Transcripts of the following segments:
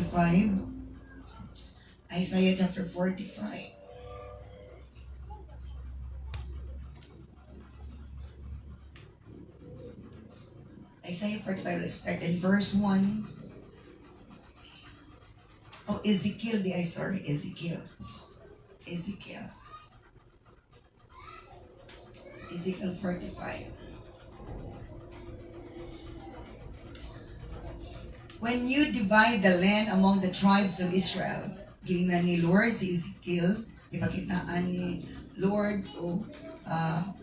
45. Isaiah chapter 45. Isaiah 45, let's start in verse 1. Oh, Ezekiel, sorry, Ezekiel. Ezekiel 45. When you divide the land among the tribes of Israel, gingnan ni Lord si Ezekiel, ipakitaan ni Lord o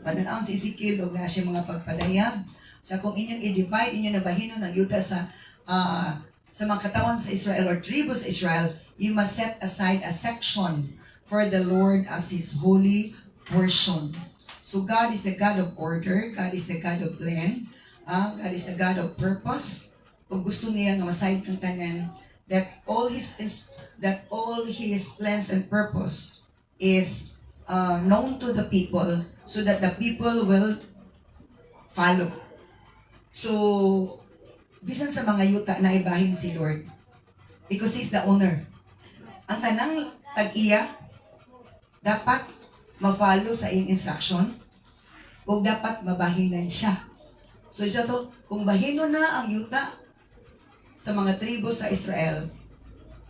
pananaw si Ezekiel o na siya mga pagpadayag. Sa kung inyong i-divide, inyong nabahino ng yuta sa mga katawan sa Israel or tribus sa Israel, you must set aside a section for the Lord as His holy portion. So God is the God of order, God is the God of plan, God is the God of purpose. Kung gusto niya nga masayod kang tanan, that all His plans and purpose is known to the people so that the people will follow. So, bisan sa mga yuta na ibahin si Lord, because He's the owner. Ang tanang tag-iya, dapat ma-follow sa iyong instruction, o dapat mabahinan siya. So, siya to, kung bahino na ang yuta sa mga tribo sa Israel,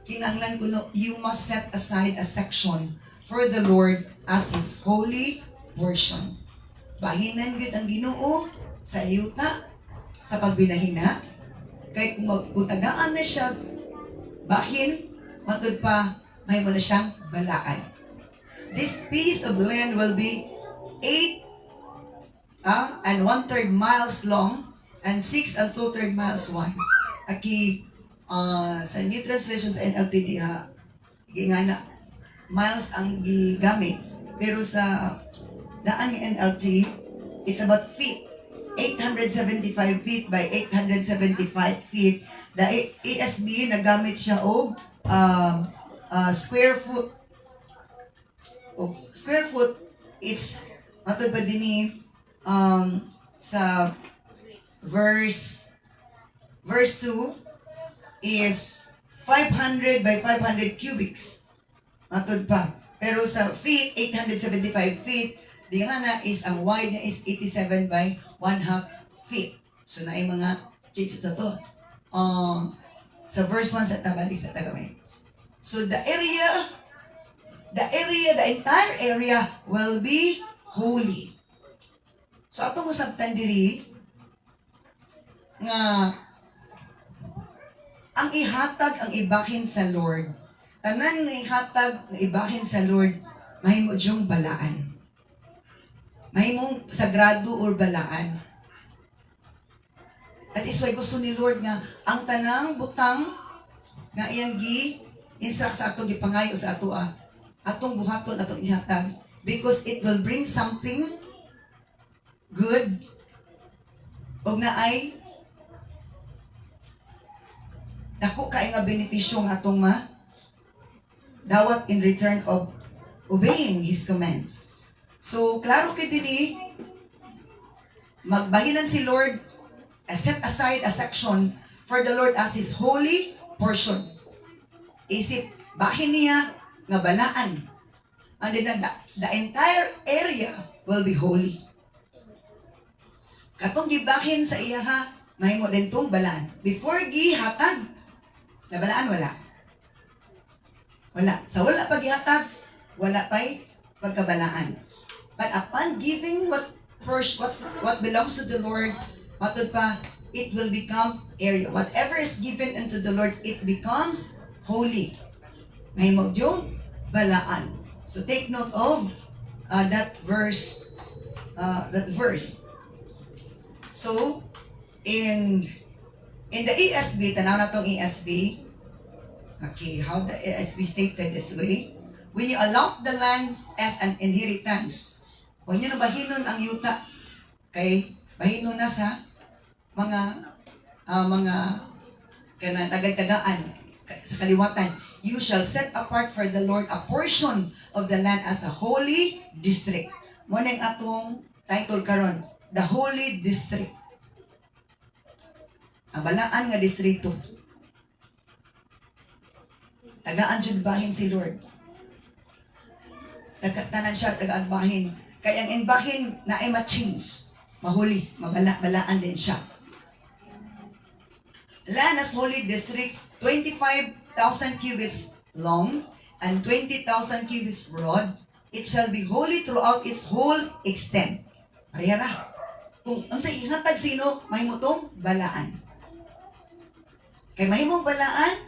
kinanglan ko no, you must set aside a section for the Lord as His holy portion. Bahinan gud ang Ginoo sa yuta, sa pagbinahina, kay kung tagaan na siya, bahin, matud pa, may mo na siyang balaan. This piece of land will be 8 and 1/3 miles long and 6 and 2/3 miles wide. Aki, sa New Translation sa NLT diha, na miles ang gigamit, pero sa daan ng NLT, it's about feet. 875 feet by 875 feet. The ESV nagamit siya og square foot. Square foot, it's matod pa din sa verse 2 is 500 by 500 cubics. Matod pa. Pero sa feet, 875 feet, di nga na is ang wide niya is 87 by 1/2 feet. So na ay mga changes sa to. Sa verse 1 sa tabalik sa tagamay. So the entire area will be holy. So atong masabtan diri nga ang ihatag ang ibahin sa Lord. Tanan nga ihatag nga ibahin sa Lord, mahimo jung balaan. Mahimong sagrado or balaan. That is why gusto ni Lord nga ang tanang butang nga iyang gi-instruct sa atong gipangayo sa ato atong buhaton atong ihatag, because it will bring something good og naay dako kay nga benepisyo nga atong dawat in return of obeying His commands. So, klaro kay dinhi, magbahinan si Lord, set aside a section for the Lord as His holy portion. Isip, bahin niya nga balaan. And then the entire area will be holy. Katong gibahin sa iya mahimo din tong balaan. Before gihatag, na balaan wala. Wala. Sa wala paghihatag, wala pa'y pagkabalaan. But upon giving what belongs to the Lord, matud pa, it will become area. Whatever is given unto the Lord, it becomes holy. Mahimo yung balaan. So take note of that verse. So in the ESV, tanaw na tong ESV. Okay, how the ESV stated this way: when you allot the land as an inheritance, kung nyo na bahinon ang yuta, kay bahinon na sa mga tagay-tagaan sa kaliwatan, you shall set apart for the Lord a portion of the land as a holy district. Mo nang atong title karon, the holy district. Ang balaan nga distrito. Tagaan jud bahin si Lord. Tanan siya tagaan bahin. Kaya ang bahin na ay ma-change. Mahuli, mabalaan din siya. Land as Holy District, 25,000 cubits long and 20,000 cubits broad. It shall be holy throughout its whole extent. Parehara. Kung ang sa ihatag sino, mahimutong balaan. Kay mahimong balaan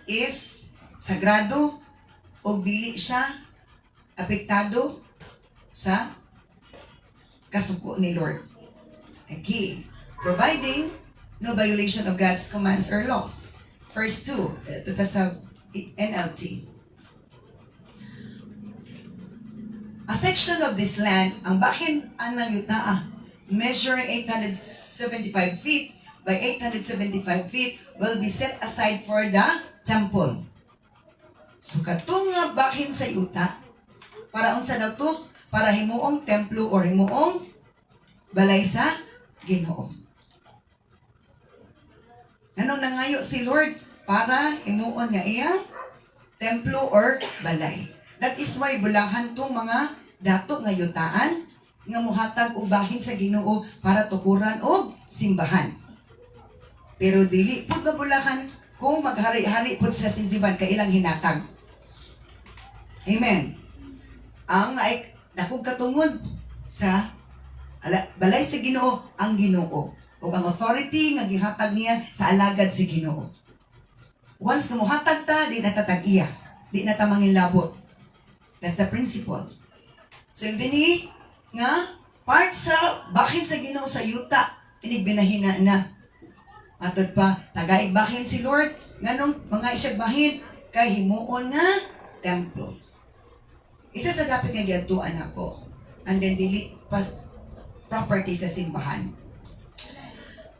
is sagrado o dili siya apektado sa kasuko ni Lord. Okay. Providing no violation of God's commands or laws. Verse 2, ito sa NLT. A section of this land, ang bahin anang yutaa, measuring 875 feet by 875 feet, will be set aside for the temple. So katong nga bahin sa yuta, para unsa na to? Para himuong templo or himuong balay sa Ginoo. Anong nangayo si Lord? Para himuon nga iya templo or balay. That is why bulahan tong mga dato nga yutaan nga muhatag og bahin sa Ginoo para tukuran og simbahan. Pero dili pud mabulahan kung maghari-hari pud sa simbahan kay ilang hinatag. Amen. Ang dakog katungod sa balay sa Ginoo ang Ginoo o ang authority nga gihatag niya sa alagad si Ginoo. Once nga muhatag ta, di na tatag-iya. Di na ta mangilabot. That's the principle. So yung dini nga part sa bahin sa Ginoo sa yuta, inigbinahina na. Matod pa, tagaig bahin si Lord, nganong mga isag bahin, kay himuon nga templo. Isa sa dapat nga giadtuan ako, and then dili property sa simbahan.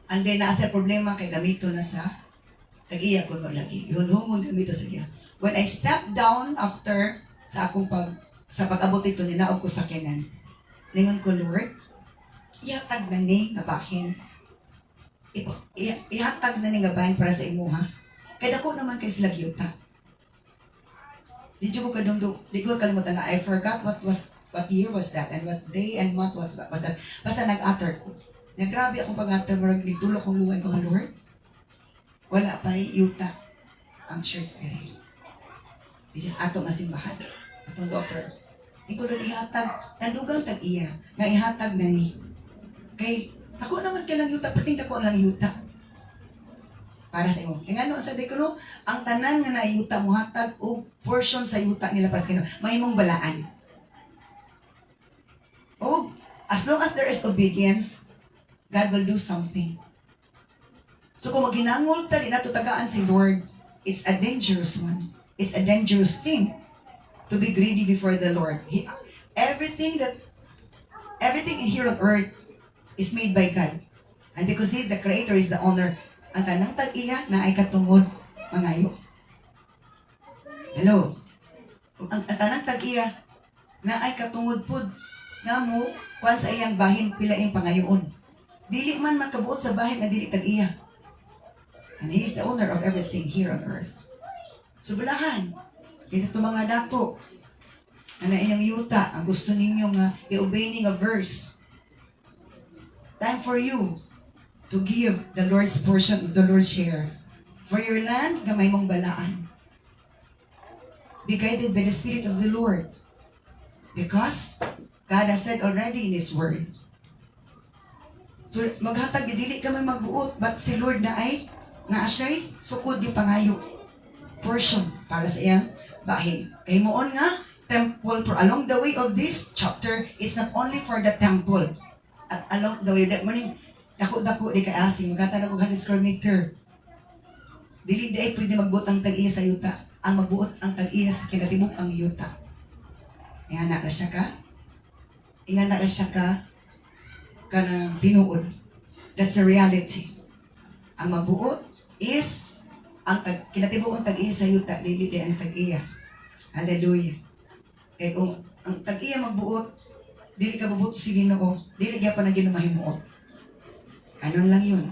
And then nasa problema kay gamito na sa tag-iya ko no lagi. Hunhungon gamito sa iya. When I stepped down after sa akong sa pag-abot ito ninaog ko sa kinan. Lingon ko, Lord, ihatag na ni nga bahin. Ihatag na ni nga bahin para sa imo ha. Kaya ako naman kay sila giyuta. Di ko kalimutan na I forgot what year was that and what day and month was that. Basta nag-utter ko. Nagrabe akong pag-utter, marag nitulog kong luway ko, Lord. Wala pa yuta ang church area. This is atong asimbahan. Atong doctor. Ikaw doon ihatag. Tandugang tag-iya. Nga ihatag na ni. Kay, ako naman kailang yuta. Pating ako lang yuta. Para sa imo. Kaya nga sa dekolo, ang tanan nga na yuta mo hatag o portion sa yuta nila para sa Ginoo. Mahimong balaan. O, as long as there is obedience, God will do something. So kung maghinangol ta, di nato tagaan si Lord, it's a dangerous one. It's a dangerous thing to be greedy before the Lord. Everything in here on earth is made by God. And because He's the Creator, He's the owner, ang tanang tag-iya na ay katungod mangayo. Hello? Ang tanang tag-iya na ay katungod pud nga mo kwan sa iyang bahin pilaing pangayoon. Dili man makabuot sa bahin na dili tag-iya. And He's the owner of everything here on earth. So bulahan, dito mga dato, na inyong yuta, ang gusto ninyo nga i-obey ning a verse. Time for you to give the Lord's portion, the Lord's share. For your land, gamay mong balaan. Be guided by the Spirit of the Lord. Because God has said already in His Word. So maghatag, dili kami magbuot, but si Lord na ay naasay, sukod yung pangayo. Portion para sa iyang bahin. Kay moon nga, temple, for along the way of this chapter, it's not only for the temple. At along the way, that morning, dako-dako di kaasi, magkatala ko 100 square meter. Dili di ay pwede magbuot ang tag-iya sa yuta. Ang magbuot ang tag-iya sa kinatibok ang yuta. Inga na siya ka? Inga na siya ka? Kanang tinuod. That's the reality. Ang magbuot is ang kinatibok ang tag-iya sa yuta, dili di ang tag-iya. Hallelujah. Kaya kung ang tag-iya magbuot, dili ka bubuot sa Ginoo, dili ka pa na Ginoo mahimuot. Ano lang yun.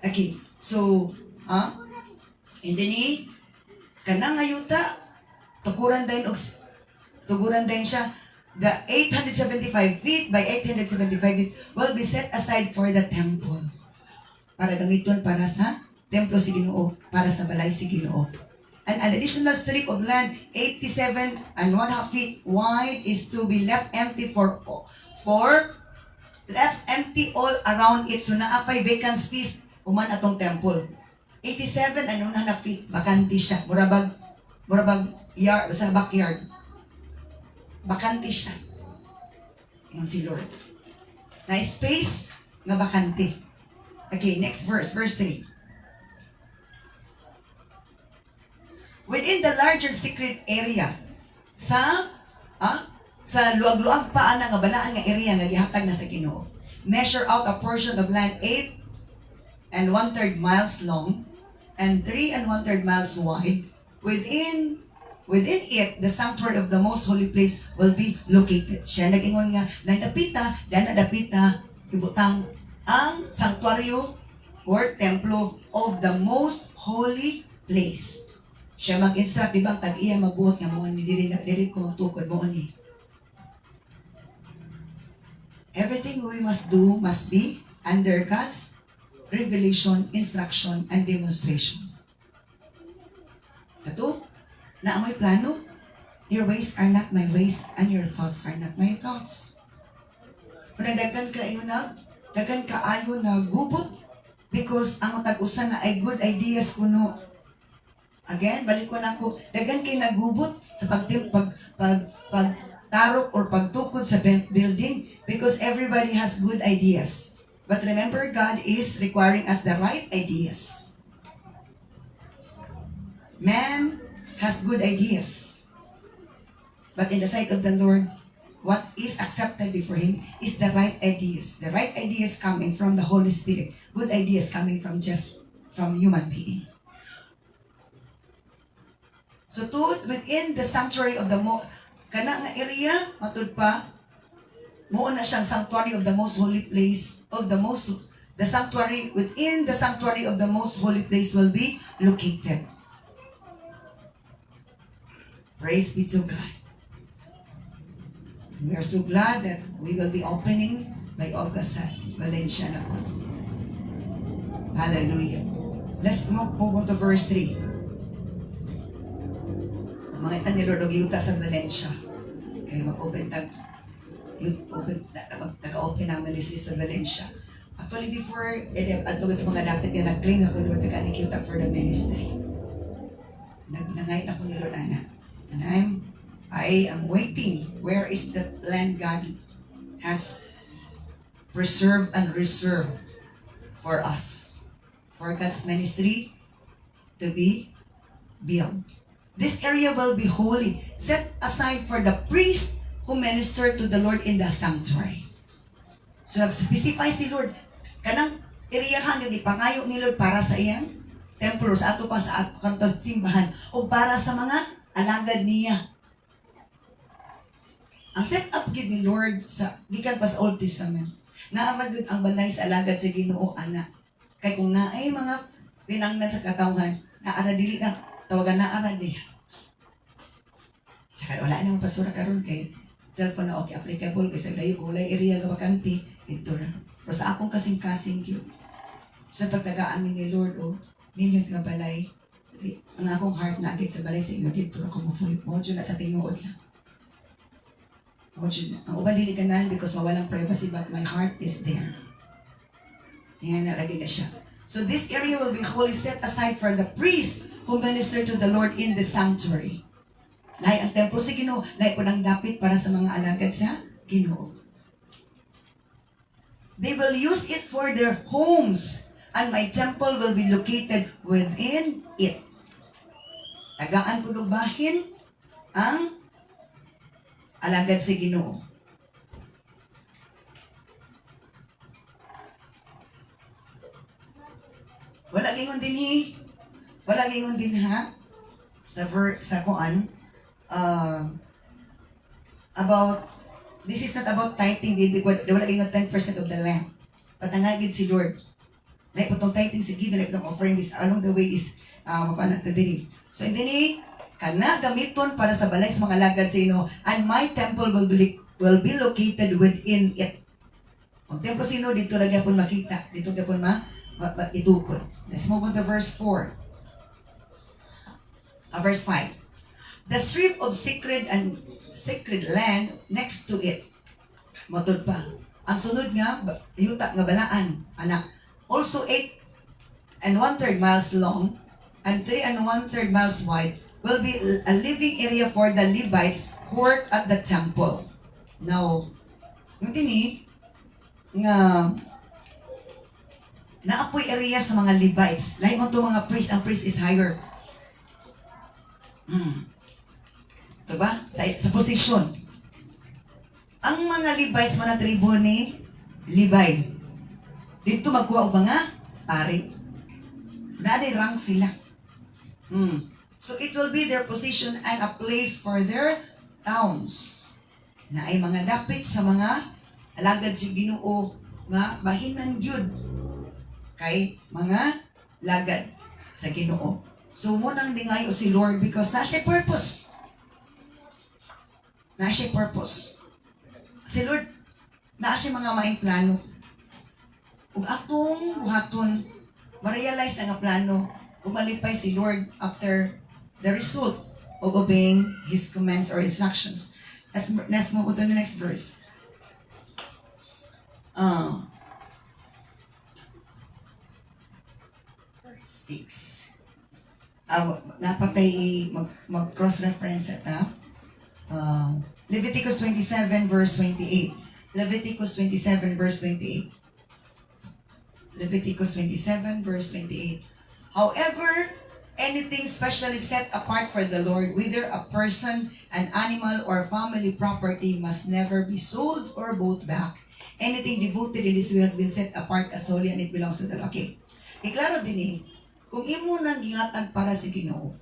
Okay, so, and then Kanang ayuta, tuguran din siya. The 875 feet by 875 feet will be set aside for the temple. Para gamiton para sa templo si Ginoo, para sa balay si Ginoo. And an additional strip of land 87 and 1/2 feet wide is to be left empty for left empty all around it. So naapay vacant space uman atong temple. 87 and 1/2 feet bakante siya. Murabag yard sa backyard. Bakante siya. Ingon si Lord. Na space nga bakante. Okay, next verse 3. Within the larger secret area, sa luag-luag pa nga balaan nga area nga gihatag na sa Ginoo. Measure out a portion of land 8 and 1/3 miles long and 3 and 1/3 miles wide. Within it, the sanctuary of the most holy place will be located. Siya nag-ingon nga, nadapita, ibutang ang sanctuaryo or templo of the most holy place. Siya mag-instruct, di ba, tag-iya magbuhat nga mo, dili ko magtukod mo ni. Everything we must do must be under God's revelation, instruction, and demonstration. Ito, na amoy plano, your ways are not my ways, and your thoughts are not my thoughts. Kung dagan kaayo na gubot, because ang tag-usa na ay good ideas kuno. Again, balik ko na ako, dagan kay nagubot sa pagtarok or pagtukod sa building because everybody has good ideas. But remember, God is requiring us the right ideas. Man has good ideas. But in the sight of the Lord, what is accepted before Him is the right ideas. The right ideas coming from the Holy Spirit. Good ideas coming from human being. So within the sanctuary of the kana nga area, matud pa, mo na siyang sanctuary of the most holy place, the sanctuary, within the sanctuary of the most holy place will be located. Praise be to God. We are so glad that we will be opening by August sa Valencia na po. Hallelujah. Let's move on to verse 3. Mga itan ni Lord og yuta sa Valencia. Kaya mag-open nag-open namin ni sa Valencia. Actually, before, ato ito mga dapat nga nag-claim na ko Lord, nag-anikita for the ministry. Nangayit ako ni Lord, Ana. And I am waiting. Where is that land God has preserved and reserved for us? For God's ministry to be built. This area will be holy, set aside for the priest who minister to the Lord in the sanctuary. So nag-specify si Lord, kanang area hanggang ipangayo ni Lord para sa iyang templo, sa ato pa sa ato kantong simbahan, o para sa mga alagad niya. Ang set up gid ni Lord sa gikan pa sa Old Testament. Naaragod ang balay sa alagad sa Ginoo ana. Kay kung naay mga pinanglan sa katawhan, naara dili na tawagan naara diha. Saka wala nang pasura karon kay cellphone na okay applicable kay sa layo kulay area nga bakante ito na. Pero sa akong kasing-kasing gyud. Sa pagtagaan ni Lord o millions nga balay, ang akong heart na agad sa balay sa ino dito ako mo na sa tinuod lang. Ang uban dili ganahan because mawalang privacy but my heart is there. Yan naragin na siya. So this area will be wholly set aside for the priest who minister to the Lord in the sanctuary. Lahi ang templo sa Ginoo, lahi po nang dapit para sa mga alagad sa Ginoo. They will use it for their homes and my temple will be located within it. Tagaan po bahin ang alagad sa Ginoo. Wala gingon din ha sa kuan about this is not about tithing because wala gingon 10% of the land. Patangagid si Lord. Like potong tithing sa giving, like potong offering, along the way is mapana to diri. So dini kana gamiton para sa balay sa mga alagad sa Ginoo, and my temple will be located within it. Ang templo sino dito ra gyapon makita, dito gyapon itukod. Let's move on to verse 4. Verse 5. The strip of sacred land next to it. Matod pa. Ang sunod nga, yuta nga balaan, anak. Also 8 and 1/3 miles long and 3 and 1/3 miles wide will be a living area for the Levites who work at the temple. Now, yung tini, nga naapoy area sa mga Levites. Lahi mo to mga priest. Ang priest is higher. Ito ba? Sa position. Ang mga Levites, mga tribo ni Levi. Dito magkuha og mga pari. Naday rank sila. So it will be their position and a place for their towns. Na ay mga dapit sa mga alagad si Ginoo nga bahinan gyud kay mga lagad sa Ginoo. So mo nang dingayo si Lord because na siya purpose. Na siya purpose. Si Lord na siya mga maing plano. Ug atong buhaton ma-realize ang plano ug malipay si Lord after the result of obeying His commands or instructions. Let's move to the next verse. Verse 6. Napatay mag-cross-reference na. Leviticus 27 verse 28. Leviticus 27 verse 28. Leviticus 27 verse 28. However, anything specially set apart for the Lord, whether a person, an animal, or family property, must never be sold or bought back. Anything devoted in this way has been set apart as holy and it belongs to the Lord. Okay. Iklaro din kung imo nang gihatag para sa Ginoo,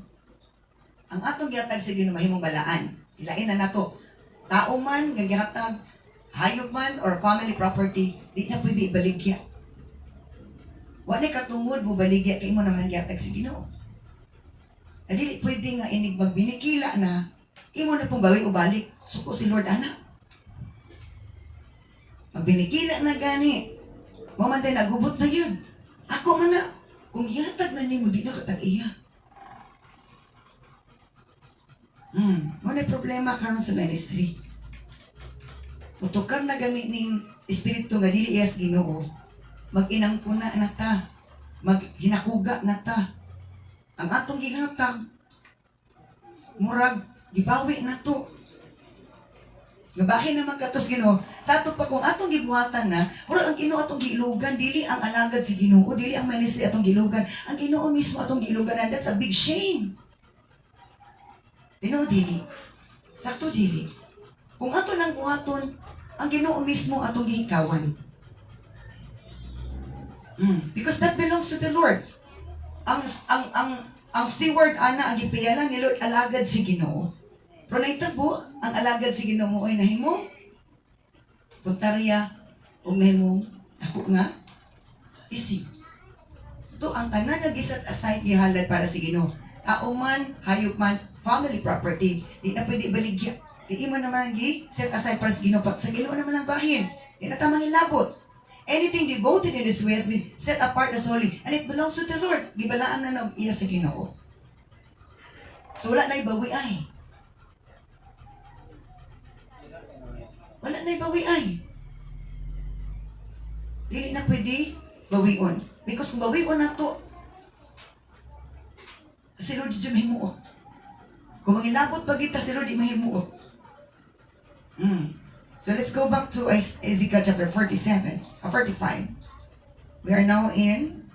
ang atong gihatag sa Ginoo mahimong balaan. Ilain na nato. Tao man, nga gihatag, hayop man, or family property, di na pwede ibaligya. Wala katungod mo baligya kay mo naman gihatag sa Ginoo. Dili pwede nga inig magbinikila na, imo na pong bawi o balik. Suko si Lord ana. Magbinikila na gani. Mamantay nagubot na yun. Ako man na, kung gihatag na nimo, di na katag-iya. Wala problema karon sa ministry. Utukar na gani ning espiritu nga dili iyas Ginoo. Mag-inangkuna na ta. Maghinakuga na ta. Ang atong gihatag, murag, gibawi na to. Gabahin naman katos Ginoo. Sa ato pa kung atong gibuhatan na, murag ang Ginoo atong giilugan, dili ang alagad si Ginoo, dili ang ministry atong gilugan. Ang Ginoo mismo atong gilugan, and that's a big shame. Ginoo dili. Sakto dili. Kung ato nang buhaton, ang Ginoo mismo atong gihikawan. Because that belongs to the Lord. Ang steward ana ang gipiyalan ni Lord alagad si Ginoo. Pero naitabo ang alagad si Ginoo ay nahimong puntarya o nahimong ako nga isip. Ito ang tanan nag-set aside gihalad para si Ginoo. Tao man, hayop man, family property, di na pwede baligya. Di mo naman ang set aside para sa Ginoo. Sa Ginoo naman ang bahin. Di na tamang ilabot. Anything devoted in this way has been set apart as holy, and it belongs to the Lord. Gibalaan na ng iya sa Ginoo. So wala na ibawi ay. Wala na ibawi ay. Dili na pwede bawion. Because kung bawion na to, si Lord di mahimuot. Kung mangilabot pa kita, si Lord di mahimuot. So let's go back to Ezekiel chapter 45. We are now in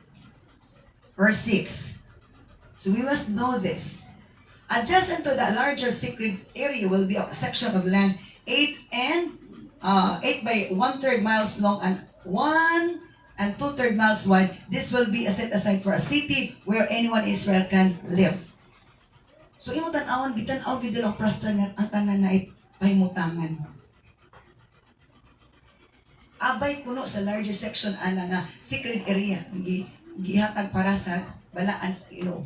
verse 6. So we must know this. Adjacent to the larger sacred area will be a section of land 8 by 1/3 miles long and 1 and 2/3 miles wide. This will be set aside for a city where anyone in Israel can live. So imo tan-awon bitan-aw gid ang prasta nga ang tanan na pahimutangan. Abay kuno sa larger section ana nga sacred area gihatag para sa balaan sa Ginoo.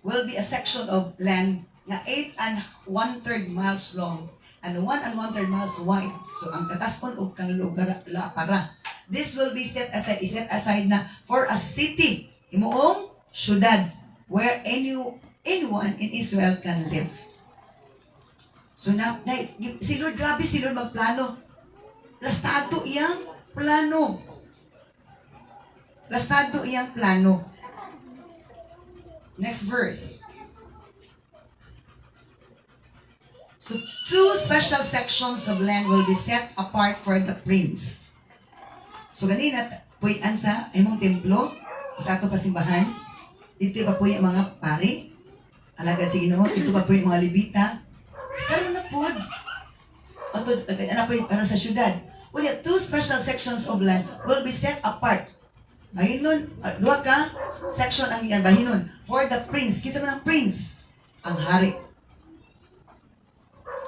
will be a section of land nga 8 and 1/3 miles long and 1 and 1/3 miles wide. So ang katason og kang lugar para. This will be set aside na for a city, imuong syudad where anyone in Israel can live. So si Lord, grabe si Lord magplano. Lastado iyang plano. Lastado iyang plano. Next verse. So, 2 special sections of land will be set apart for the prince. So, ganina, puyan sa imong templo, o sa ato pasimbahan, dito pa po yung mga pari, alagad si Ginoo, dito pa po yung mga libita, karon na po, para sa syudad. Well, 2 special sections of land will be set apart. Bahinon, duha ka section ang yan, bahinon, for the prince. Kisa man ang prince? Ang hari.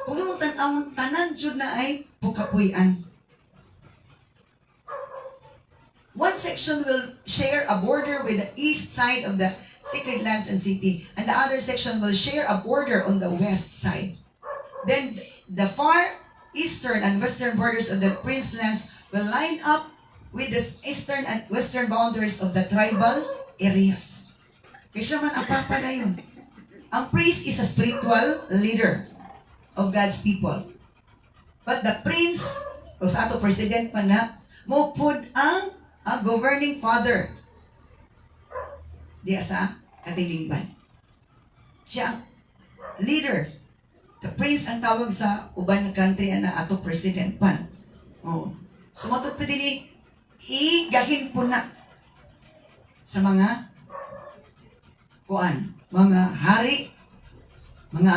Kung imong tan-awon, tanan jud na ay pukapuyan. One section will share a border with the east side of the sacred lands and city, and the other section will share a border on the west side. Then the far eastern and western borders of the prince lands will line up with the eastern and western boundaries of the tribal areas. Kaya man ang papadayon. Ang priest is a spiritual leader of God's people. But the prince, o sa ato president pa na, mo pud ang governing father. Diya sa katilingban. Siya ang leader. The prince ang tawag sa uban country na ato president pan. Oh. Sumatod pa din igahin po na sa mga mga hari, mga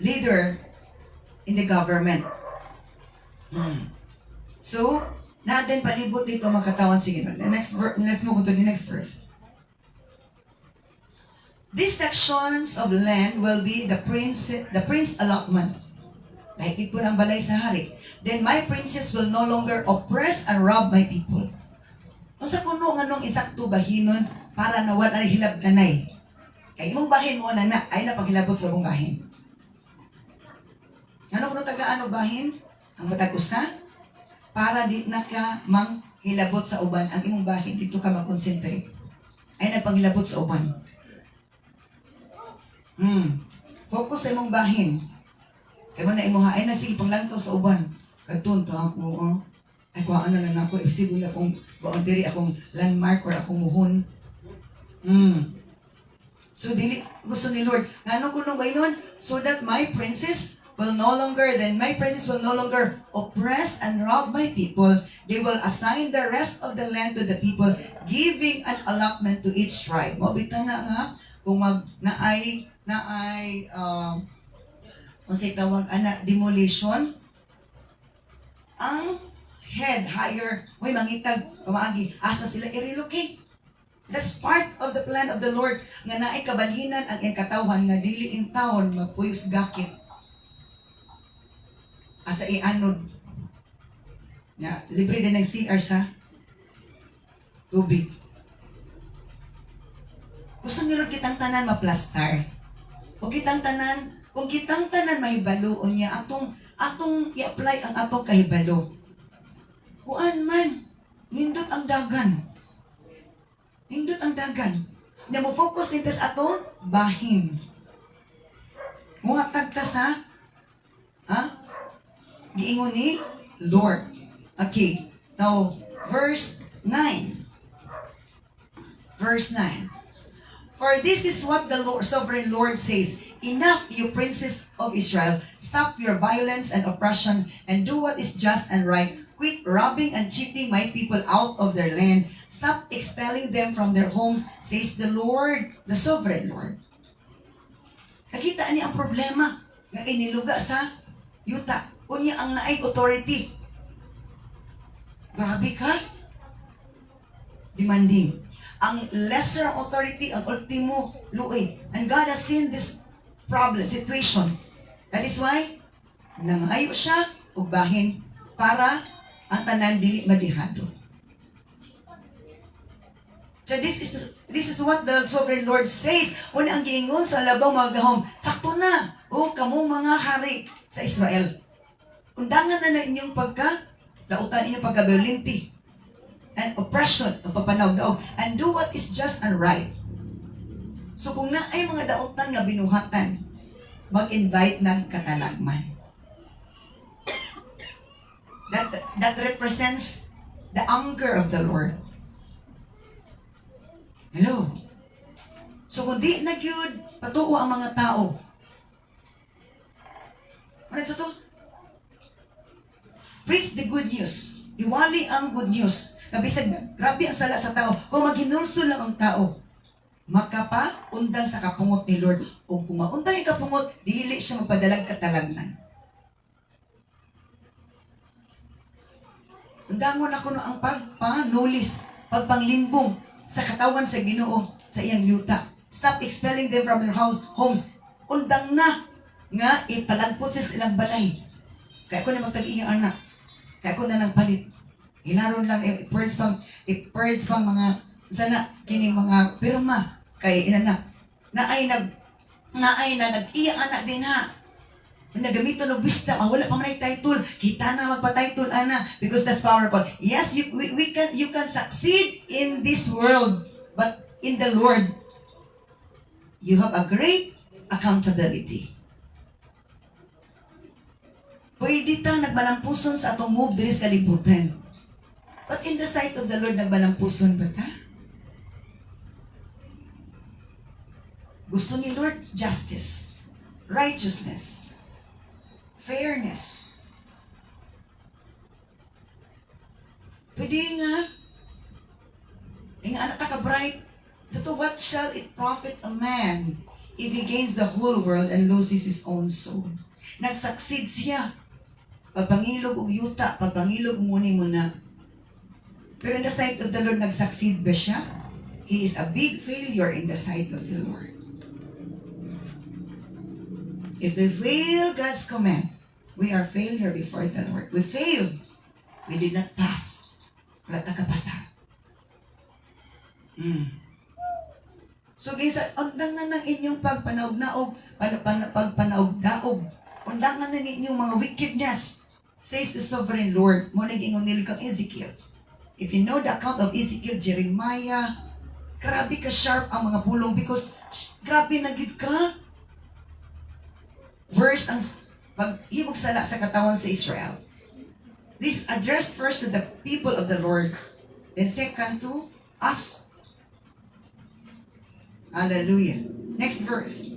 leader in the government. So, natin palibot dito makatawan sige. Let's move to the next verse. These sections of land will be the prince allotment. Like po ng balay sa hari. Then my princes will no longer oppress and rob my people. O sa kuno nga nung insakto bahinon para nawat na hilab tanay. Kaya imong bahin mo na ay napaghilabot sa imong bahin. Ano kuno tagaan o bahin? Ang matag usa para di na ka manghilabot sa uban ang imong bahin dito ka mag-concentrate. Ay nagpanghilabot sa uban. Focus sa imong bahin. Kaya mo na imuha ay nasige panglantaw sa uban. Katunto ako, ay kuhaan na lang ako, siguro akong boundary, akong landmark, or akong muhon. So, gusto ni Lord, ano ko nung baynon? So that my princes will no longer oppress and rob my people. They will assign the rest of the land to the people, giving an allotment to each tribe. Mabita na nga, kung demolition, ang head, higher, may mangitag, pamaagi, asa sila i-relocate. That's part of the plan of the Lord, nga naay kabalhinan ang katawan, nga dili in taon, magpuyos gakit. Asa i-anod, na libre din ng CR sa tubig. Gusto niyo Lord kitang tanan maplastar. O kitang tanan, kung kitang tanan mahibaluon niya, atong i-apply ang atong kahibalo. Kuan man, nindot ang dagan. Nindot ang dagan. Na mo focus nito sa atong bahin. Muhatag ta sa giingon ni Lord. Okay. Now, verse 9. Verse 9. For this is what the sovereign Lord says, enough, you princes of Israel, stop your violence and oppression and do what is just and right. Quit robbing and cheating my people out of their land. Stop expelling them from their homes, says the Lord, the sovereign Lord. Nakita niya ang problema nga iniluga sa yuta. Unya ang naay authority. Grabe ka. Demanding. Ang lesser authority, ang ultimo luoy. And God has seen this situation. That is why, nangayo siya ug bahin para ang tanan dili madihado. So this is This is what the sovereign Lord says. Una ang giingon sa labang mga gahom, sakto na, o kamo mga hari sa Israel. Undangan na inyong lautan inyong pagka-violente and oppression, o pagpanaog-naog, and do what is just and right. So kung na ay mga dautan nga binuhatan, mag-invite ng katalagman. That represents the anger of the Lord. Hello? So kung di nagyud patuo ang mga tao, ano ito to? Preach the good news. Iwali ang good news. Nabisag na, grabe ang sala sa tao. Kung maghinulso lang ang tao, makapaundang sa kapungot ni Lord. O kung maundang yung kapungot, dili siya magpadalag katalagnan. Undangon ako no ang pagpanulis, pagpanglimbong sa katawan sa Ginoo, sa iyang luta. Stop expelling them from their homes. Undang na nga ipalagpot sa ilang balay. Kaya ko na magtag-iyang anak. Kaya ko na nang palit. Hilaron lang, i-purge pang mga, sana, kining mga pirma. Kaya inanak. Naay na nag-iyang anak din ha. Nagamito ng wisdom, wala pa man title. Kita na magpa-title, ana, because that's powerful. Yes, you can succeed in this world, but in the Lord, you have a great accountability. Pwede tang nagbalampuson sa atong move diri sa kalibutan. But in the sight of the Lord, nagbalampuson ba ta? Gusto ni Lord justice, righteousness, fairness. Pwede nga, anak ka bright. So what shall it profit a man if he gains the whole world and loses his own soul? Nag-succeed siya. Pagpangilog og yuta, pagpangilog muni mo na. Pero in the sight of the Lord, nag-succeed ba siya? He is a big failure in the sight of the Lord. If we fail God's command, we are failure before the Lord. We failed. We did not pass. Wala ta kapasa. So guys, undang na ng inyong pagpanaog-naog, pagpanaog-naog. Undang na ng inyong mga wickedness, says the sovereign Lord. Mo nag-ingon nila kang Ezekiel. If you know the account of Ezekiel, Jeremiah, grabe ka sharp ang mga pulong because grabe na gid ka. Worse ang paghibog sala sa katawan sa Israel. This is addressed first to the people of the Lord, then second to us. Hallelujah. Next verse.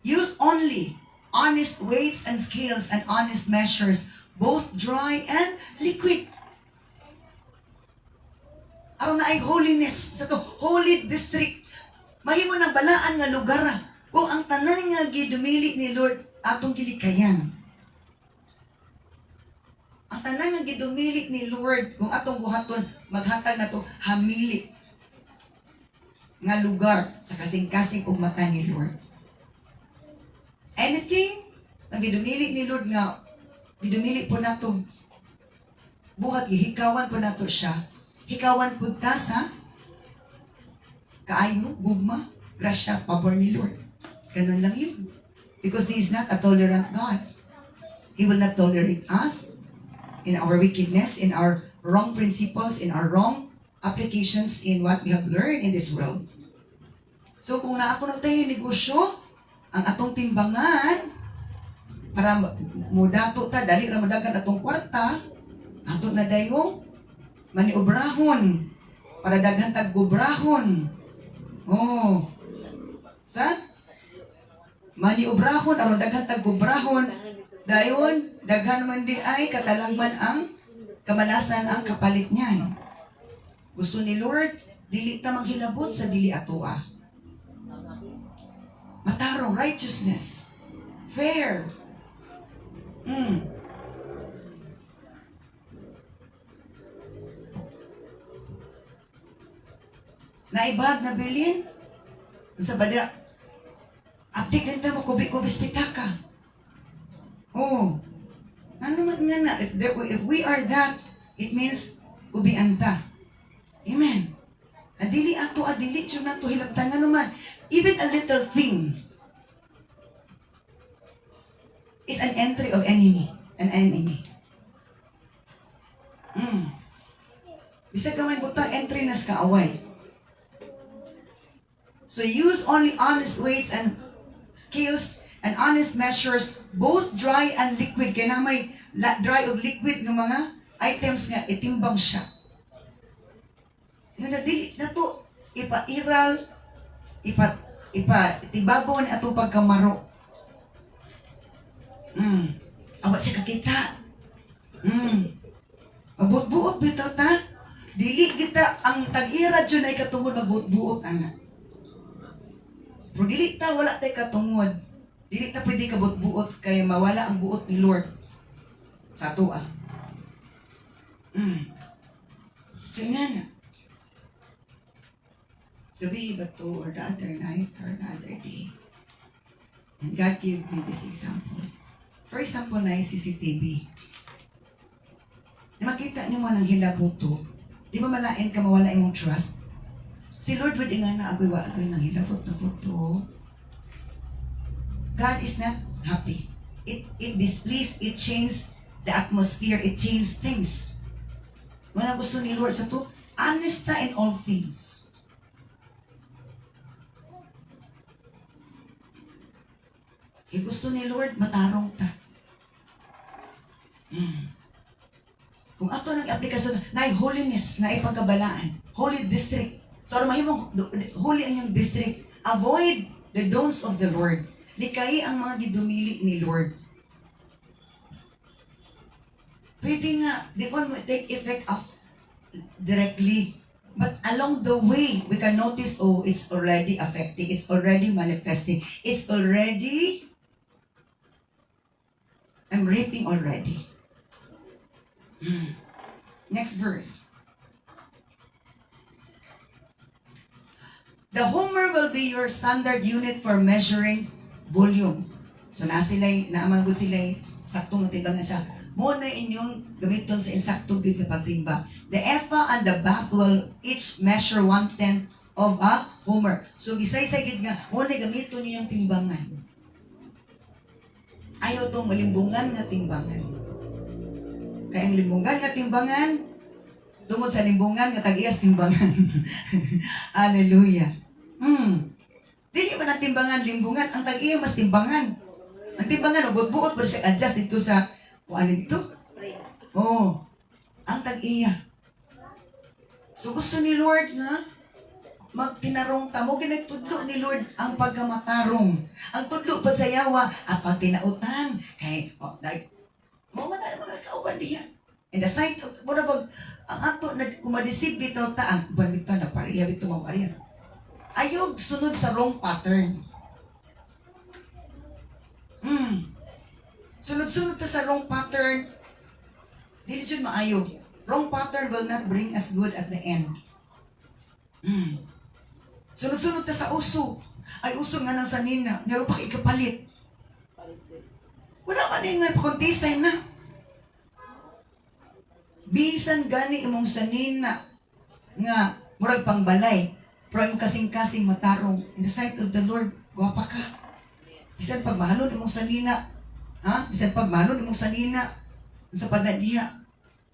Use only honest weights and scales and honest measures, both dry and liquid. Aron na ay holiness sa to holy district. Mahimo ng balaan nga lugar kung ang tanan nga gidumili ni Lord atong gilikayan. Ang tanan nga gidumili ni Lord kung atong buhaton maghatag na to hamili nga lugar sa kasing-kasing ug mata ni Lord. Anything ang gidumili ni Lord nga gidumili po nato buhat gihikawan po nato siya. Hikawan po ta sa kaayo, gugma, grasya, pabor ni Lord. Ganun lang yun. Because He is not a tolerant God. He will not tolerate us in our wickedness, in our wrong principles, in our wrong applications in what we have learned in this world. So kung naako na tayo negosyo, ang atong timbangan, para mudato ta, dali na mudagan atong kwarta, ato na dayong maniobrahon para daghan taggubrahon. Oh. Sa maniobrahon aron daghan taggubrahon. Dayon daghan man di ay katalagman ang kamalasan ang kapalit niyan. Gusto ni Lord dili ta manghilabot sa dili atoa. Matarong righteousness. Fair. Naibag na bilin sa bada. Aptik din ta mo kubi-kubi pitaka. Oh, ano man nga na, if we are that, it means ubi anta. Amen. Adili ato, adili siya na to, hilabtangan naman. Even a little thing is an entry of enemy. An enemy. Bisag ka may butang entry nas kaaway. So use only honest weights and scales and honest measures, both dry and liquid. Kaya na may dry o liquid ng mga items nga itimbang siya. Yung nadili na to, ipairal, itibabaw ni ato pagkamaro. Awat siya kakita. Magbuot-buot bitaw ta. Dili kita ang tag-ira dyan ay katungod magbuot-buot, anak. Pero dili ta wala tay katungod. Dili ta pwede ka buot-buot kaya mawala ang buot ni Lord sa ato. So nga na. Gabi ba to or the other night or the other day? And God gave me this example. For example na yung CCTV. Makita niyo mo ng hilabuto, di ba malain ka mawala imong trust? Si Lord would nga na agoy ng hilabot na buto. God is not happy. It displeased, it changed the atmosphere, it changed things. Wala gusto ni Lord sa to, honest ta in all things. Gusto ni Lord, matarong ta. Kung ato ng aplikasyon, na holiness, na ipagkabalaan, holy district. So, mahimong holy ang yung district. Avoid the don'ts of the Lord. Likay ang mga gidumili ni Lord. Pwede nga, di ko take effect of directly. But along the way, we can notice, oh, it's already affecting, it's already manifesting, it's already, I'm reaping already. Next verse. The homer will be your standard unit for measuring volume. So naaman ko sila saktong timbangan siya. Mo na inyong gamiton sa insaktong good na pagtimba. The ephah and the bath will each measure 1/10 of a homer. So gisay-say gid nga mo na gamiton ninyong timbangan. Ayaw tong malimbungan nga timbangan. Kaya ang limbungan nga timbangan, tungod sa limbungan nga tag-iyas timbangan. Hallelujah. Dili man ang timbangan limbungan, ang tag-iya mas timbangan. Ang timbangan buot-buot pero siya adjust dito sa kuan dito. Oh, ang tag-iya. So gusto ni Lord nga magtinarong ta mo ginagtudlo ni Lord ang pagkamatarong. Ang tudlo pa sa yawa ang pagtinautan kay mo man na mga kauban diha. In the sight of mo na ang ato na kumadisib bitaw ta ang banita na pariya bitaw mawariya. Ayog sunod sa wrong pattern. Sunod-sunod to sa wrong pattern. Dili jud maayo. Wrong pattern will not bring us good at the end. Sunod-sunod ta sa uso. Ay uso nga nang sanina, ngaro pa ikapalit. Wala man nga pagkontistay na. Bisan gani imong sanina nga murag pangbalay, pero imong kasing-kasing matarong in the sight of the Lord, guwapa ka. Bisan pagmahalon imong sanina, bisan pagmahalon imong sanina sa padadiha.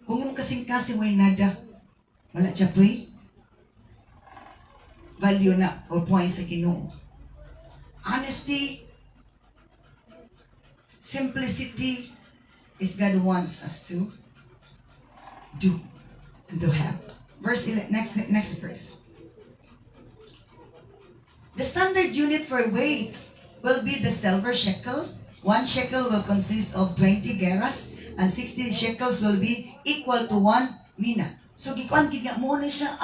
Kung imong kasing-kasing way nada, wala siya value na or point sa Ginoo. Honesty, simplicity is God wants us to do and to have. Verse 11, next verse. The standard unit for weight will be the silver shekel. 1 shekel will consist of 20 gerahs and 60 shekels will be equal to 1 mina. So gikuan gid nga mo ni siya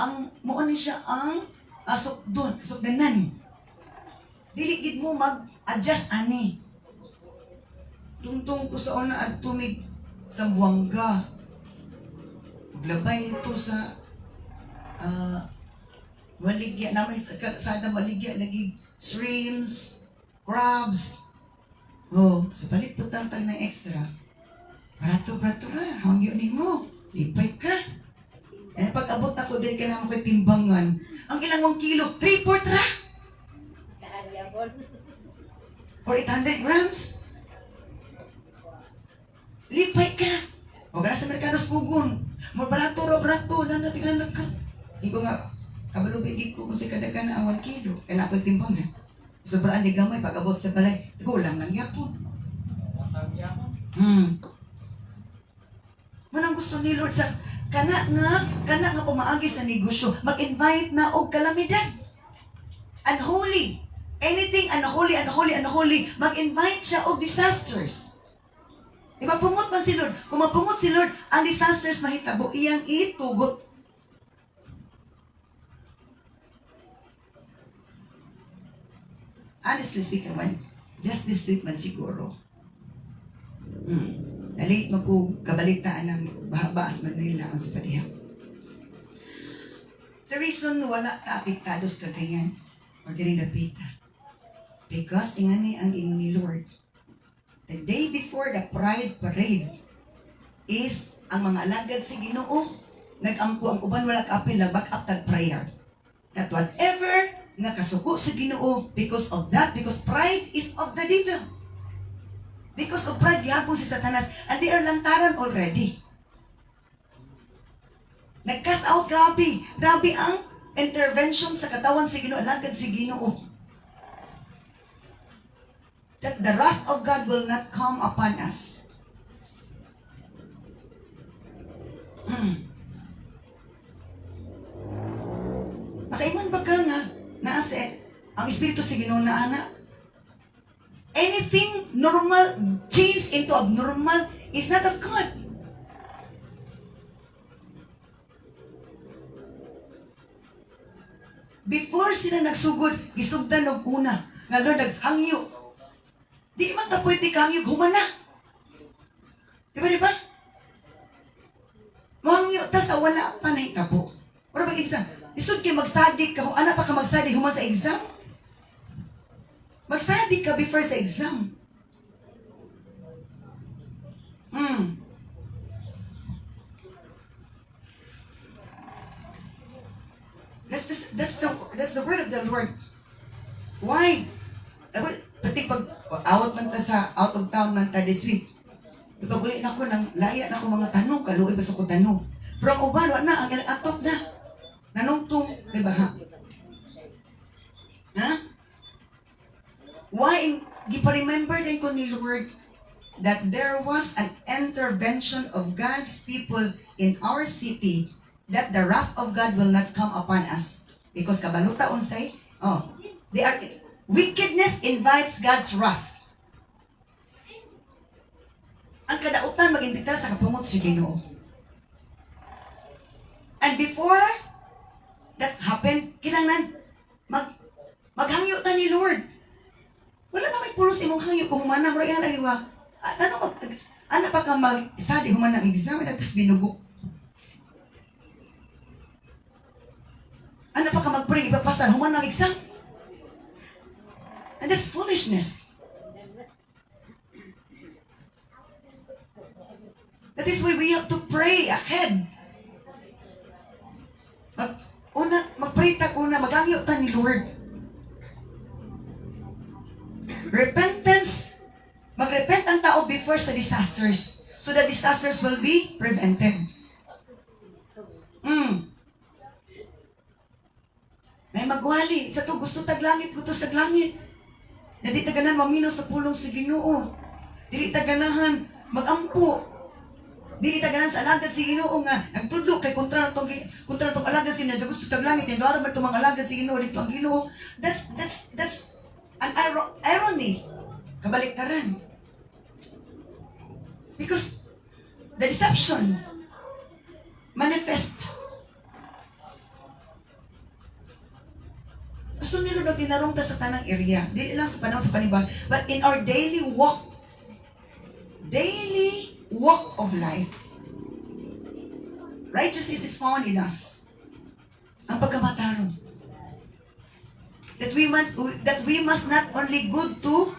ang asok doon, asok danan. Dili gid mo mag-adjust ani. Tungtong ko sa una at tumig sa buwangga. Paglabay ito sa maligya namin sa maligya lagi shrimps, crabs. Oh, sa palit po tag ng extra. Barato-barato na. Hangyo ni mo. Lipay ka. Eh, pag abot ako din ka naman ko'y timbangan. Ang ilang 1 kilo, 3/4 ra. Or 800 grams. Lipay ka. O gana sa merkado sugun. Mo barato ra barato na natingnan ka. Iko nga kabalubig ko kung si kadagan ang 1 kilo. Kaya na ako'y timbangan. Sobraan di gamay pag abot sa balay. Kulang lang yapon. Manang gusto ni Lord sa kana nga pumaagi sa negosyo, mag-invite na og kalamidad. Unholy. Anything unholy, mag-invite siya og disasters. Di ba pungot man si Lord? Kung mapungot si Lord, ang disasters mahitabo, iyang itugot. Honestly speaking, man, just this week man siguro. Nalit mo ko kabalitaan ng bahabaas man nila ang sa padiha. The reason wala ta apektados kagayan or diri napita. Because ingani ang ingon ni Lord. The day before the Pride Parade is ang mga alagad sa Ginoo nagampo ang uban wala kaapil nag-back up tag prayer. That whatever nga kasuko sa Ginoo because pride is of the devil. Because of pride, gihapon si Satanas, and they are lantaran already. Nag-cast out, grabe. Grabe ang intervention sa katawan si Ginoo, alagad si Ginoo. That the wrath of God will not come upon us. Makaingon ba ka nga, naase, ang Espiritu si Ginoo na ana, anything normal change into abnormal is not of God. Before sila nagsugod, gisugdan og una. Nga Lord, naghangyo. Di man ta pwede kahangyo, humana. Di ba? Mahangyo ta sa wala pa na hitabo. Pero pag exam, isod kayo mag-study ka, ana pa ka mag-study, human sa exam? Mag-study ka before sa exam. That's the word of the Lord. Why? Pati pag out man ta sa out of town man ta this week. Ipaguli na ko ng laya na ko mga tanong, kaluoy ba sa ko tanong. Pero ang uban, wala na, ang atop na. Nanungtong, diba ha? Ha? Why? Gipa-remember din ko ni Lord that there was an intervention of God's people in our city that the wrath of God will not come upon us. Because kabaluta unsay, wickedness invites God's wrath. Ang kadautan mag-imbita sa kapungot si Ginoo. And before that happened, kinanglan, maghangyo ta ni Lord. Wala na may pulos imong hangyo kung humana. Pero yan lang iwa, ano pa ka mag-study humana ng exam, tapos binugo. Ano pa ka mag-pray, ipapasan humana ng exam. And that's foolishness. That is why we have to pray ahead. Mag-pray ta kuna, maghangyo ta ni Lord. Repentance, mag-repent ang tao before sa disasters. So the disasters will be prevented. May magwali. Sa to gusto taglangit, gusto taglangit. Dili taganan maminaw sa pulong sa Ginoo. Dili taganahan magampo. Dili taganan sa alagad si Ginoo nga nagtudlo kay kontra tong alagad si na gusto taglangit. Daro ba itong mga alagad si Ginoo dito ang Ginoo? That's an irony. Kabaliktaran. Because the deception manifest. Gusto nilo na tinarong ta sa tanang area. Dili lang sa panahon sa panibag. But in our daily walk of life, righteousness is found in us. Ang pagkamataron. That we must not only good to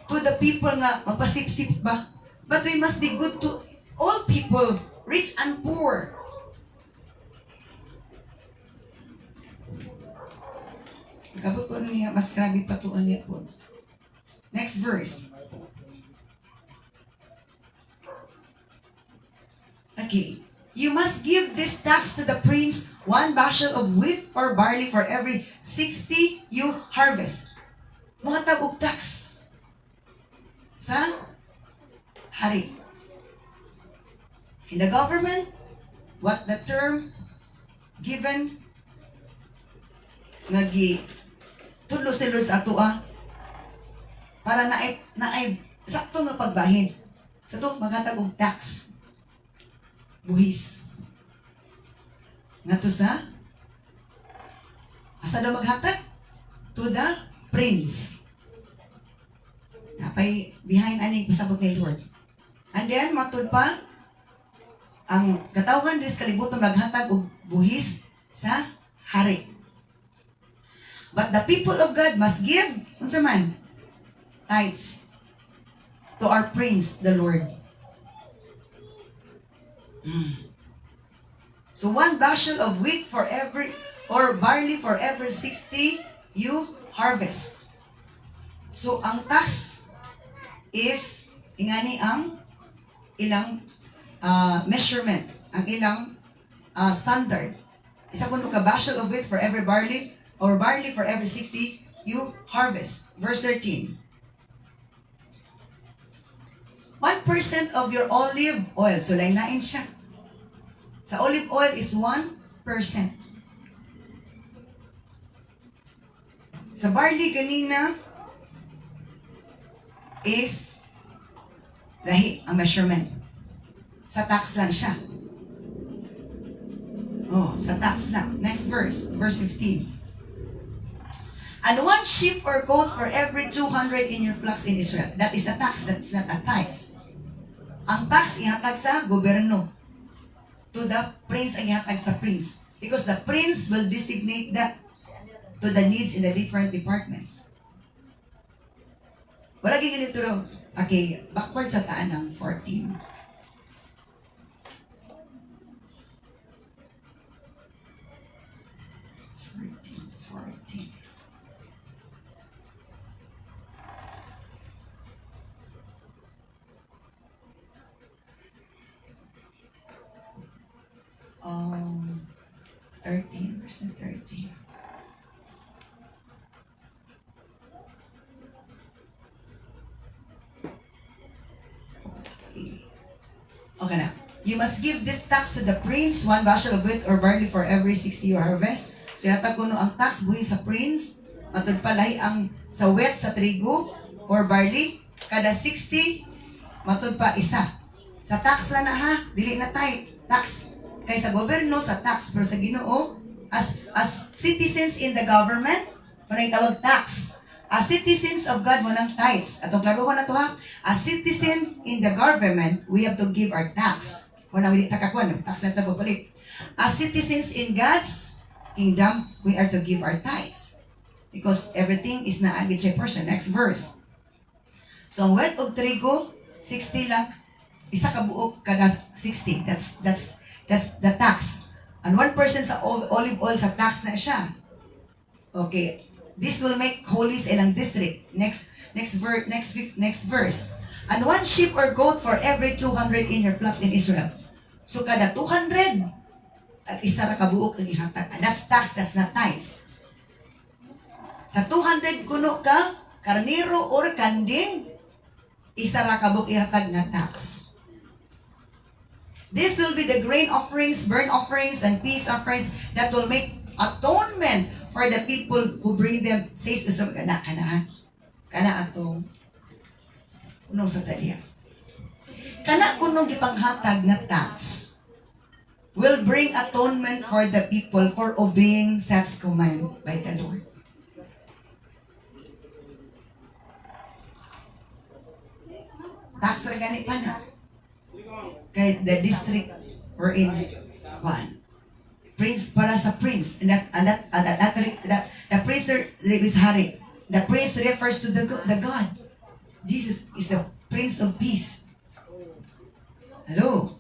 to the people nga magpasip-sip ba. But we must be good to all people, rich and poor. Kabot ko niya, mas grabe pa to niya po. Next verse. Okay. You must give this tax to the prince, 1 bushel of wheat or barley for every 60 you harvest. Mga tabog tax sa hari. In the government, what the term given ngagi tudlo sila sa atua para naay sakto nga pagbahin. Sa to maghatag og tax. Buhis. Ngato sa asa daw maghatag? To the prince. Napay behind ani pasabot ni Lord. And then matud pa ang katawhan dis kalibutan naghatag og buhis sa hari. But the people of God must give unsa man tithes to our prince, the Lord. So 1 bushel of wheat for every, or barley for every 60 you harvest. So ang tax is ingani ang ilang measurement, ang ilang standard. Isa kuno ka bushel of wheat for every barley, or barley for every 60 you harvest. Verse 13. 1% of your olive oil. So lain-lain siya. Sa olive oil is 1%. Sa barley kanina is lahi ang measurement. Sa tax lang siya. Oh, sa tax lang. Next verse, verse 15. And 1 sheep or goat for every 200 in your flocks in Israel. That is a tax, that's not a tithes. Ang tax ihatag sa gobyerno. To the prince ang ihatag sa prince. Because the prince will designate that to the needs in the different departments. Wala ganito raw. Okay, backward sa taan ng 14. Um, 13, verse 13. Okay na. You must give this tax to the prince, 1 bushel of wheat or barley for every 60 you harvest. So yata kuno ang tax buhi sa prince, matud palay ang sa wheat sa trigo or barley, kada 60, matud pa isa. Sa tax lang na ha, dili na tay, tax. Kay sa gobyerno sa tax, pero sa Ginoo, as citizens in the government, manay tawag tax. As citizens of God, mo ng tithes. Atong klaruhan na to ha. As citizens in the government, we have to give our tax. Kung na wili takakwan, tax na ito palit. As citizens in God's kingdom, we are to give our tithes. Because everything is na agad siya portion. Next verse. So, ang wet og trigo, 60 lang. Isa ka buok kada 60. That's the tax. And 1% sa olive oil sa tax na siya. Okay. This will make holy sa ilang district. Next verse. And 1 sheep or goat for every 200 in your flocks in Israel. So kada 200, isa ra ka buok ang ihatag. And that's tax, that's not tithes. Sa 200 kuno ka, karnero or kanding, isa ra ka buok ihatag nga tax. This will be the grain offerings, burnt offerings, and peace offerings that will make atonement for the people who bring them. Says the Lord, kana atong kuno sa taliya. Kana kuno gipanghatag nga tax will bring atonement for the people for obeying such command by the Lord. Tax ra gani pa na. Kay the district we're in one. Prince para sa prince. And the prince is hari. The prince refers to the God. Jesus is the Prince of Peace. Hello?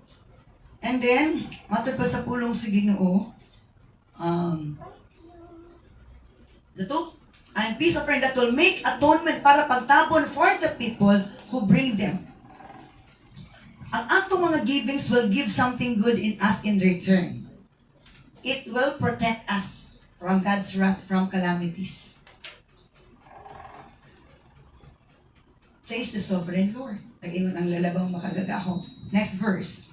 And then, matod pa sa pulong sa Ginoo, ito, and peace offering that will make atonement para pagtabon for the people who bring them. Ang atong mga givings will give something good in us in return. It will protect us from God's wrath, from calamities. Says the sovereign Lord. Nag-ingon ang lalabang makagagaho. Next verse.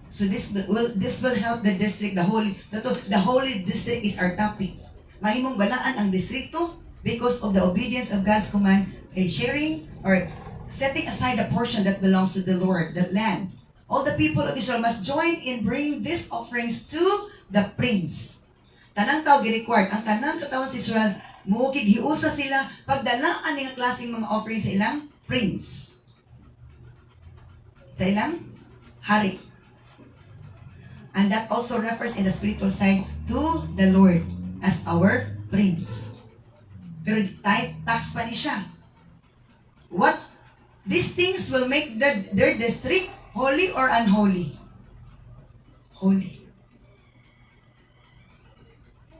So this will help the district, the holy district is our topic. Mahimong balaan ang distrito because of the obedience of God's command by sharing or setting aside a portion that belongs to the Lord, the land. All the people of Israel must join in bringing these offerings to the prince. Tanang tao gi-required, ang tanang katawan sa Israel, mukig hiusa sila pagdalaan ng klaseng mga offerings sa ilang prince. Sa ilang hari. And that also refers in the spiritual side to the Lord as our prince. Pero tax pa ni siya. What? These things will make their district holy or unholy? Holy.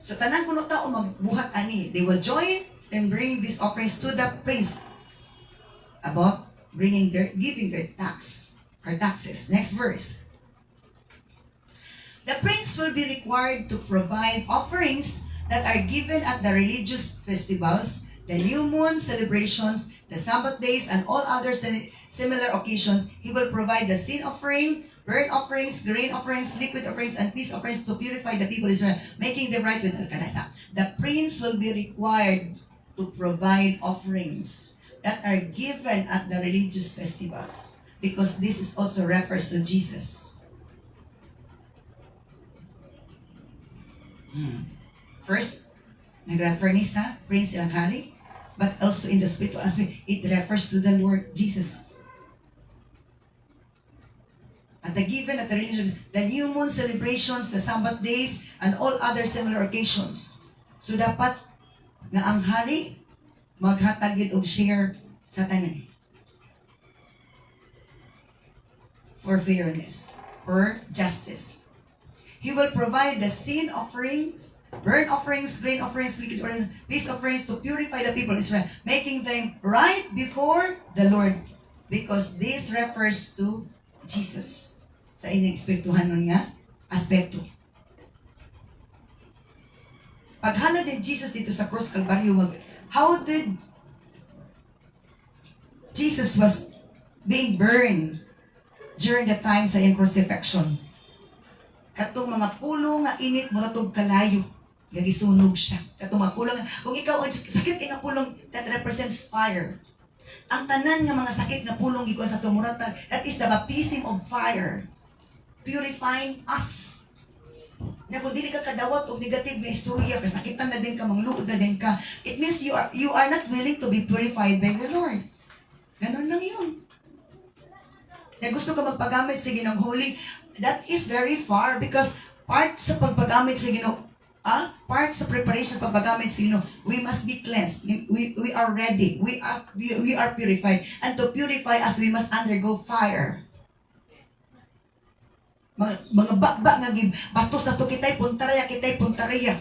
So tanang kuno tao magbuhat ani. They will join and bring these offerings to the prince about giving their tax or taxes. Next verse. The prince will be required to provide offerings that are given at the religious festivals, the new moon celebrations, the Sabbath days, and all other similar occasions. He will provide the sin offering, burnt offerings, grain offerings, liquid offerings, and peace offerings to purify the people of Israel, making them right with Al-Qadasa. The prince will be required to provide offerings that are given at the religious festivals, because this is also refers to Jesus. First, nag-refer ni sa prince ilang hari, but also in the spiritual aspect, it refers to the Lord Jesus. At the given at the religion, the new moon celebrations, the Sabbath days, and all other similar occasions. So dapat nga ang hari maghatagid og share sa tanan. For fairness, for justice. He will provide the sin offerings, burnt offerings, grain offerings, liquid offerings, peace offerings to purify the people of Israel, making them right before the Lord. Because this refers to Jesus sa inyong espirituhanon nga aspeto. Paghalad ni Jesus dito sa cross Calvario, how did Jesus was being burned during the time sa iyang crucifixion? Katong mga pulo nga init mo natong kalayo, gagisunog siya. Katong mga pulo nga, kung ikaw ang sakit nga pulong, that represents fire. Ang tanan nga mga sakit nga pulong gikuha sa tumuratan, that is the baptism of fire, purifying us. Na kung dili ka kadawat o negative na istorya, kasakitan na din ka, mangluod na din ka, it means you are not willing to be purified by the Lord. Ganon lang yun. Kaya gusto ka magpagamit sa Ginoong Holy, that is very far because part sa pagpagamit sa Ginoo, part sa preparation sa pagpagamit sa Ginoo, we must be cleansed. We are ready. We are purified. And to purify us, we must undergo fire. Mga bakba nga batos na to kitay puntaraya.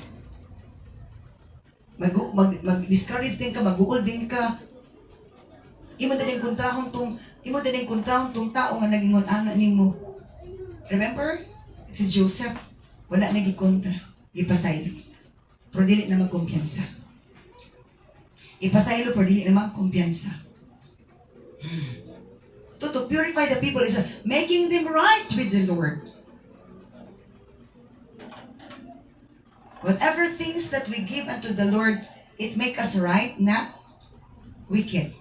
Mag-discourage din ka, mag-uol din ka. Imo din kontrahon tong tao nga nagingon ana nimo. Remember? Si Joseph, wala na gikontra. Ipasaylo. Pero dili na magkumpiyansa. Ipasaylo pero dili na magkumpiyansa. To purify the people is making them right with the Lord. Whatever things that we give unto the Lord, it make us right, not wicked.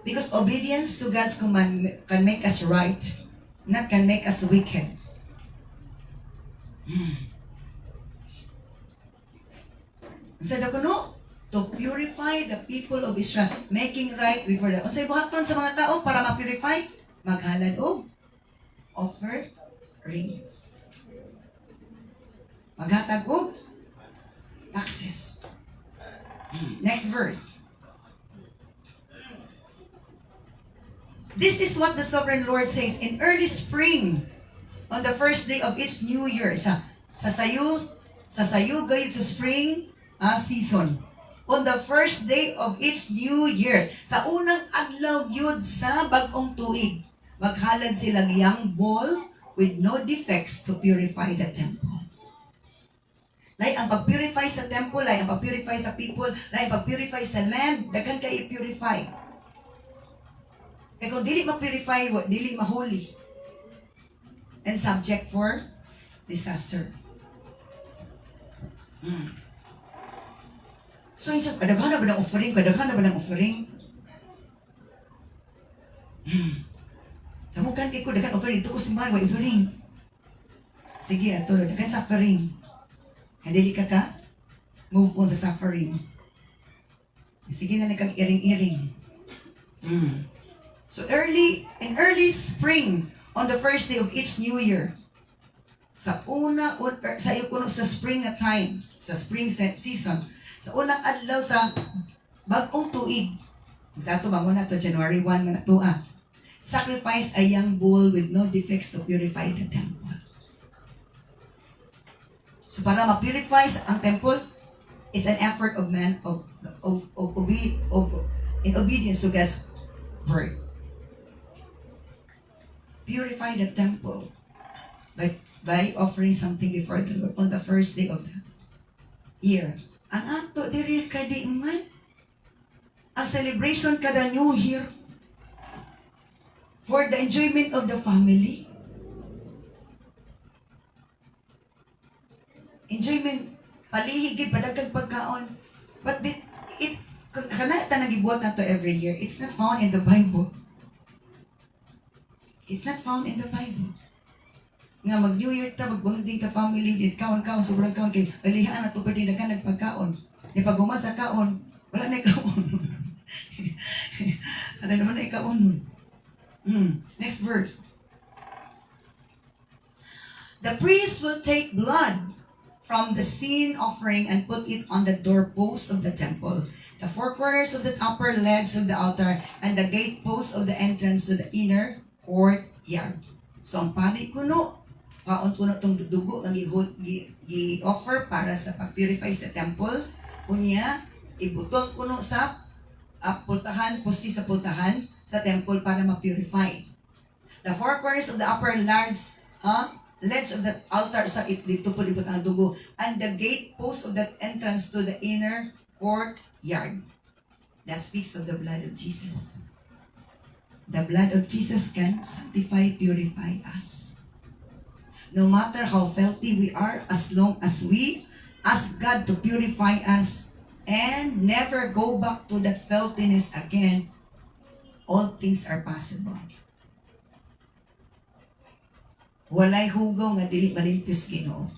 Because obedience to God's command can make us right, not can make us wicked. Sa dakuno, to purify the people of Israel, making right before them. Unsay buhaton sa mga tao para ma-purify? Maghalad og offerings. Maghatag og taxes. Next verse. This is what the sovereign Lord says. In early spring, on the first day of each new year, sasayo gayud sa spring season. On the first day of each new year, sa unang adlaw yun sa bagong tuig, maghalad silang young bull with no defects to purify the temple. Like ang pag-purify sa temple, like ang pag-purify sa people, like ang pag-purify sa land, daghan ka i-purify. Kaya kung dili ma-purify, dili ma-holy. And subject for disaster. So, kadaghan na ba ng offering? Kadaghan na ba ng offering? Sa mukan ko, daghan offering. Ito ko simbahan, wa offering. Sige, ato, daghan suffering. Kadili ka ka, move on sa suffering. Sige na lang kang iring-iring. So in early spring, on the first day of each new year, sa spring time, sa spring season, sa unang adlaw sa bagong tuig, sa ato bangon na to, January 1 man na to, sacrifice a young bull with no defects to purify the temple. So para ma-purify ang temple, it's an effort of man in obedience to God's word. Purify the temple by offering something before the Lord on the first day of the year. Ang ato diri kadi man, ang celebration kada New Year for the enjoyment of the family. Enjoyment, palihigid, padagkag pagkaon. But kana ta nagibuhat nato every year, it's not found in the Bible. It's not found in the Bible. Nga mag-New Year ta, magbanding ta family, din kaon-kaon, sobrang kaon, kay alihaan na to pwede na ka nagpagkaon. Di pag sa kaon, wala na ikaon. Ano naman na ikaon? Next verse. The priest will take blood from the sin offering and put it on the doorpost of the temple, the four corners of the upper legs of the altar, and the gatepost of the entrance to the inner courtyard. So ang pari kuno, kaon-kuno itong dugo ang i-offer para sa pag-purify sa temple. Kunya, ibutol kuno sa pultahan, pusti sa pultahan sa temple para ma-purify. The four corners of the upper legs of the altar sa dito po libot ang dugo, and the gate post of that entrance to the inner courtyard. That speaks of the blood of Jesus. The blood of Jesus can sanctify, purify us. No matter how filthy we are, as long as we ask God to purify us and never go back to that filthiness again, all things are possible. Walay hugaw nga dili malimpyos Ginoo.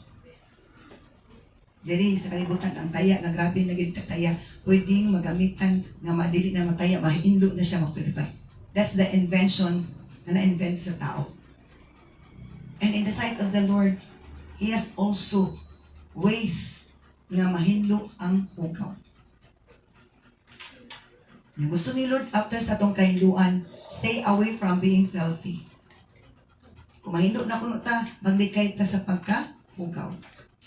Diri sa kalibutan ang taya nga grabe na gid kataya, pwedeng magamitan nga madili na mataya, mahinlo na siya mag-purify. That's the invention na na-invent sa tao. And in the sight of the Lord, He has also ways nga mahinlo ang hugaw. Nga gusto ni Lord after sa tong kahinluan, stay away from being filthy. Kung mahindo na kuno ta, maglikay ta sa pagka-hugaw.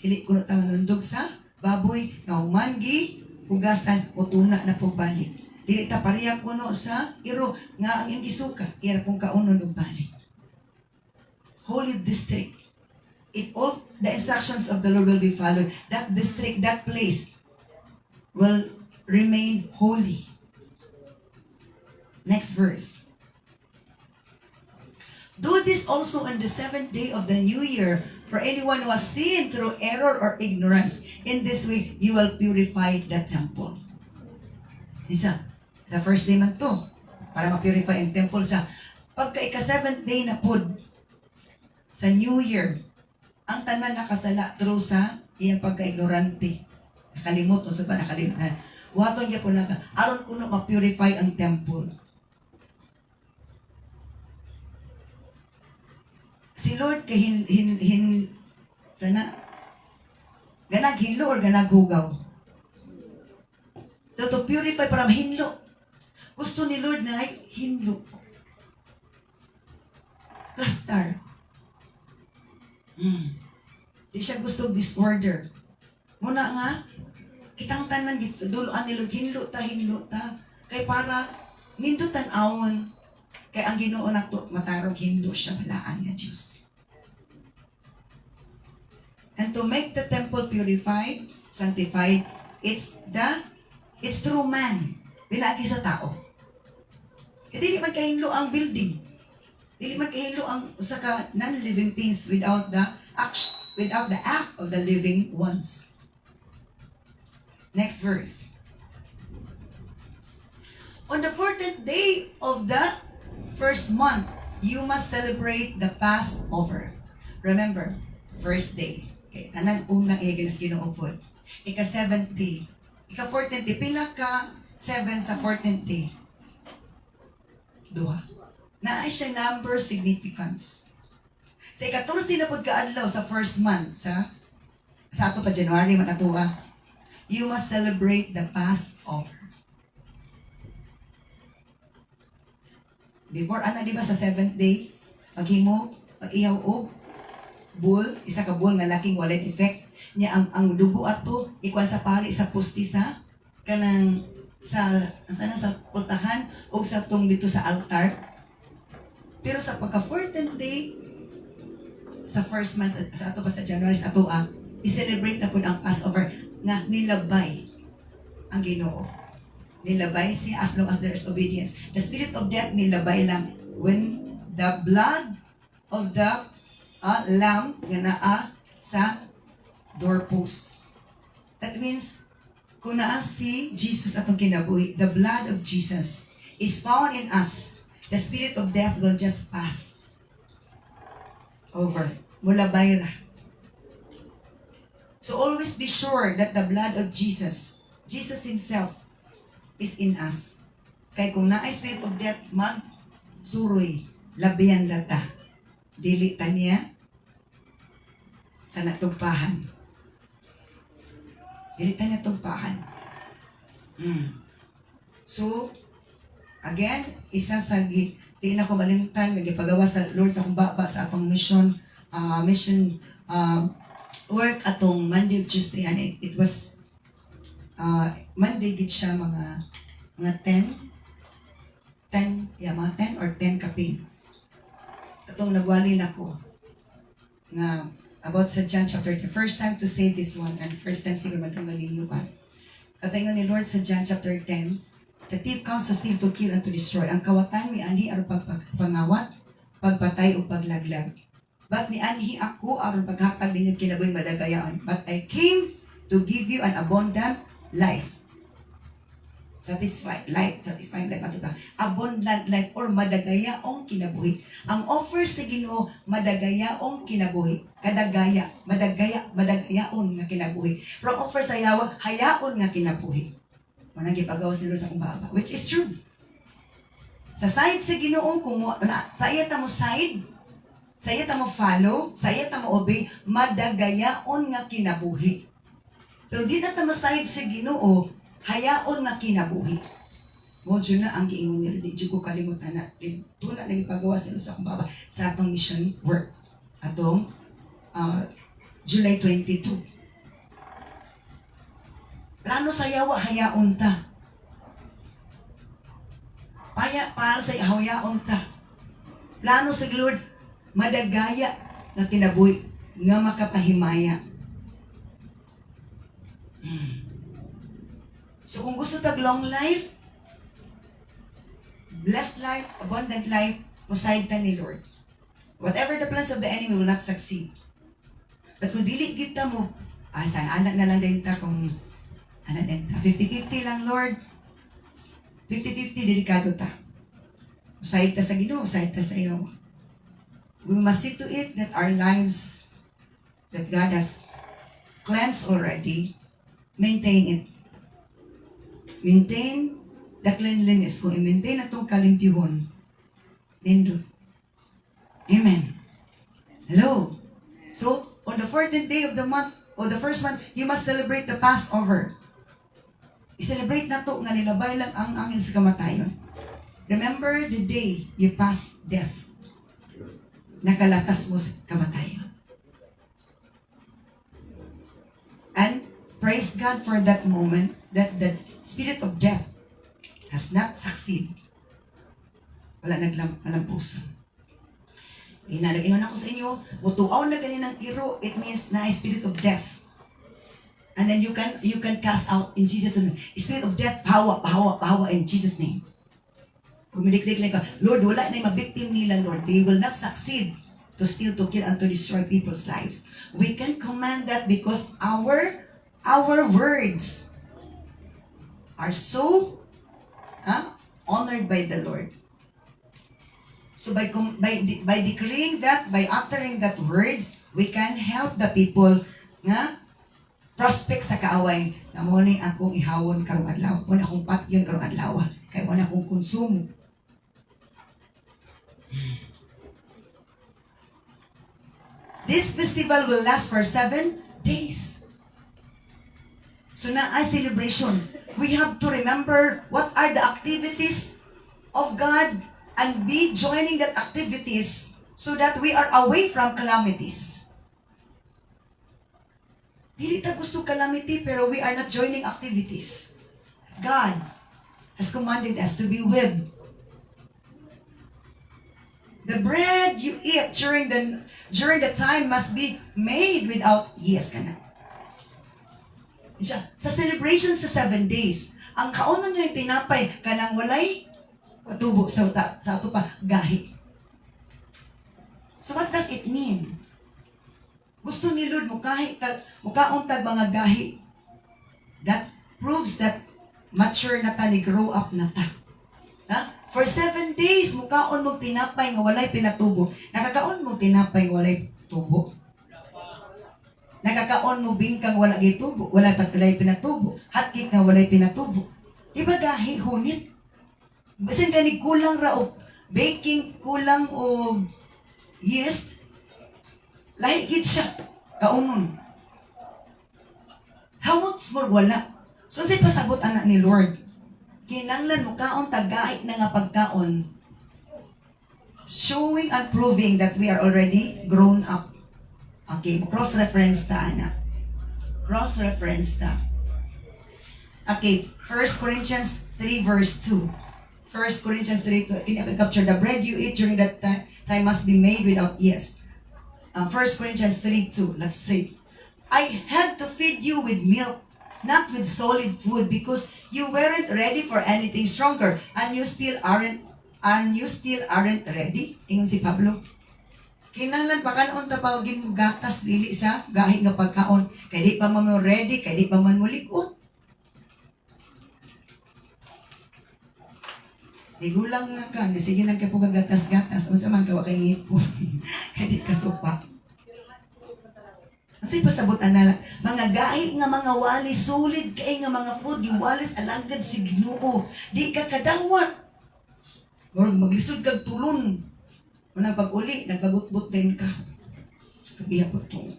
Dili kuno ta manundog sa baboy nga humangi, hugasan o tuna na pagbalik. Dili ta pareha kuno sa iro nga ang iyang isuka, kaya kung kaunon og balik. Holy district. If all the instructions of the Lord will be followed, that district, that place will remain holy. Next verse. Do this also on the seventh day of the new year, for anyone who has sinned through error or ignorance. In this way, you will purify the temple. Isa, the first day man to, para ma-purify ang temple sa pagka ika-seventh day na pod sa new year, ang tanan nakasala through sa iyang pagka-ignorante. Nakalimot o sa ba nakalimutan. Waton niya po na aron kuno ma-purify ang temple. Si Lord kay sana ganag hinlo or ganag hugaw. To purify para mahinlo. Gusto ni Lord na hinlo. Plaster. Di siya gusto disorder. Muna nga, kitang tanan dito, duloan ni Lord, hinlo ta. Kay para, nindo tan-awon. Kay ang Ginoo nato matarog hinlo siya balaan nga Diyos. And to make the temple purified, sanctified, it's through man. Binagi sa tao. Kaya dili man kahinlo ang building. Dili man kahinlo ang usa ka non-living things without the act of the living ones. Next verse. On the 14th day of the first month, you must celebrate the Passover. Remember, first day. Okay, tanan unang ginas Ginoo. Ika-7th day. Ika-14th day. Pila ka 7 sa 14th day? 2. Naay siya number significance. Sa ika-14 na pod kaadlaw sa first month, sa ato pa January man atoa, you must celebrate the Passover. Before, di ba sa 7th day, maghimo, mag-ihaw og bull, isa ka bull nga laking walay effect. Niya ang dugo ato, ikuan sa pari sa pusti sa kanang sa pultahan o sa tong dito sa altar. Pero sa pagka 14th day, sa first month, sa ato pa sa January, sa ato i-celebrate na po ang Passover nga nilabay ang Ginoo. Nilabay siya as long as there is obedience. The spirit of death nilabay lang when the blood of the lamb nga naa sa doorpost. That means, kung naa si Jesus atong kinabuhi, the blood of Jesus is found in us. The spirit of death will just pass over. Mulabay ra. So always be sure that the blood of Jesus Himself, is in us. Kay kung naay spirit of death, suroy, labihan lata. Dili ta niya sa natugpahan. Dili ta niya tugpahan. So, again, isa sa di na ko malimtan, nagipagawa sa Lord sa akong baba sa atong mission work atong Monday, Tuesday, and it was Monday gid siya mga 10 or 10 kapin. Atong nagwali na ko nga about sa John chapter 10. First time to say this one and first time siguro man itong nalinyukan. Kataingon ni Lord sa John chapter 10, the thief comes to steal, to kill, and to destroy. Ang kawatan ni ani aron pagpangawat, pagpatay o paglaglag. But ni anhi ako aron paghatag ninyo kinabuhi madagayaon. But I came to give you an abundant life. Satisfying life ato ba? Abundant life or madagayaong kinabuhi. Ang offer sa Ginoo madagayaong kinabuhi. Madagayaon nga kinabuhi. Pero ang offer sa Yawa hayaon nga kinabuhi. Manang gipagawa sila sa akong baba, which is true. Sa side sa Ginoo kung sa iya ta mo side, sa iya ta mo follow, sa iya ta mo obey, madagayaon nga kinabuhi. Pero di na ta mo side sa Ginoo, hayaon nga kinabuhi. Modyo na ang giingon nila, di ko kalimutan na, dito na nagipagawa sila sa akong baba sa atong mission work. Atong July 22. Plano sa yawa, hayaon ta. Para sa hayaon ta. Plano sa Lord, madagaya nga kinabuhi, nga makapahimaya. So kung gusto tag long life, blessed life, abundant life, musayid ta ni Lord. Whatever the plans of the enemy will not succeed. But kung dili kita mo, sa anak na lang din ta kung anak din ta. 50-50 lang Lord. 50-50 delikado ta. Musayid ta sa Ginoo, musayid ta sa iyo. We must see to it that our lives that God has cleansed already, maintain it. Maintain the cleanliness. Kung i-maintain na itong kalimpyuhon, nindot. Amen. Hello. So, on the 14th day of the month, or the first month, you must celebrate the Passover. I-celebrate na to nga nilabay lang ang angin sa kamatayon. Remember the day you passed death. Nakalatas mo sa kamatayon. And praise God for that moment that the spirit of death has not succeeded. Wala naglampusan. Inalagyan ako sa inyo, mutuaw na ganinang iro, it means na spirit of death. And then you can cast out in Jesus' name. Spirit of death, pahawa in Jesus' name. Kung midikdik lang ka, Lord, wala na yung mabiktim nila, Lord. They will not succeed to steal, to kill, and to destroy people's lives. We can command that because our words are so honored by the Lord. So by decreeing that, by uttering that words, we can help the people nga prospect sa kaaway na mo ni akong ihawon karong adlaw, mo na akong patyon karong adlaw, kay mo na akong konsumo. This festival will last for 7 days. So na ay celebration. We have to remember what are the activities of God and be joining that activities so that we are away from calamities. Dili ta gusto calamity pero we are not joining activities. God has commanded us to be with. The bread you eat during the time must be made without yeast kana. Sa celebration sa 7 days, ang kaunon nyo yung tinapay kanang walay patubo sa ato pa gahi. So what does it mean? Gusto ni Lord mukaon tag mga gahi. That proves that mature na ta, ni grow up na ta. For 7 days, mukaon mong tinapay nga walay pinatubo. Nakakaon mong tinapay nga walay tubo. Nakakaon mo bingkang wala gitubo, wala walay pinatubo. Hotcake nga walay pinatubo. Diba gahi, hunit? Basin ka ni kulang ra o baking, kulang o yeast, lahi gid siya, kaunon. How much more wala? So si pasabot anak ni Lord, kinanglan mo kaon tagait na nga pagkaon, showing and proving that we are already grown up. Okay, cross-reference ta, anak. Cross-reference ta. Okay, 1 Corinthians 3 verse 2. 1 Corinthians 3, capture the bread you eat during that time must be made without yeast. 1 Corinthians 3:2, let's see. I had to feed you with milk, not with solid food, because you weren't ready for anything stronger, and you still aren't ready. Ingon si Pablo. Kinanglan pa kanon ta pawagin mo gatas dili sa gahi nga pagkaon. Kay di pa man mo ready, kay di pa man mo likod. Igulang na ka, sige lang ka po kagatas-gatas, unsa man ka wa kay ngipon. Kay di ka supa. Kasi pasabutan na lang, mga gahi nga mga wali, solid kay nga mga food, giwalis alagad si Ginoo. Di ka kadawat. Murag maglisod kag tulon. Unang pag-uli, nagbagutbut din ka. Kabiha po ito.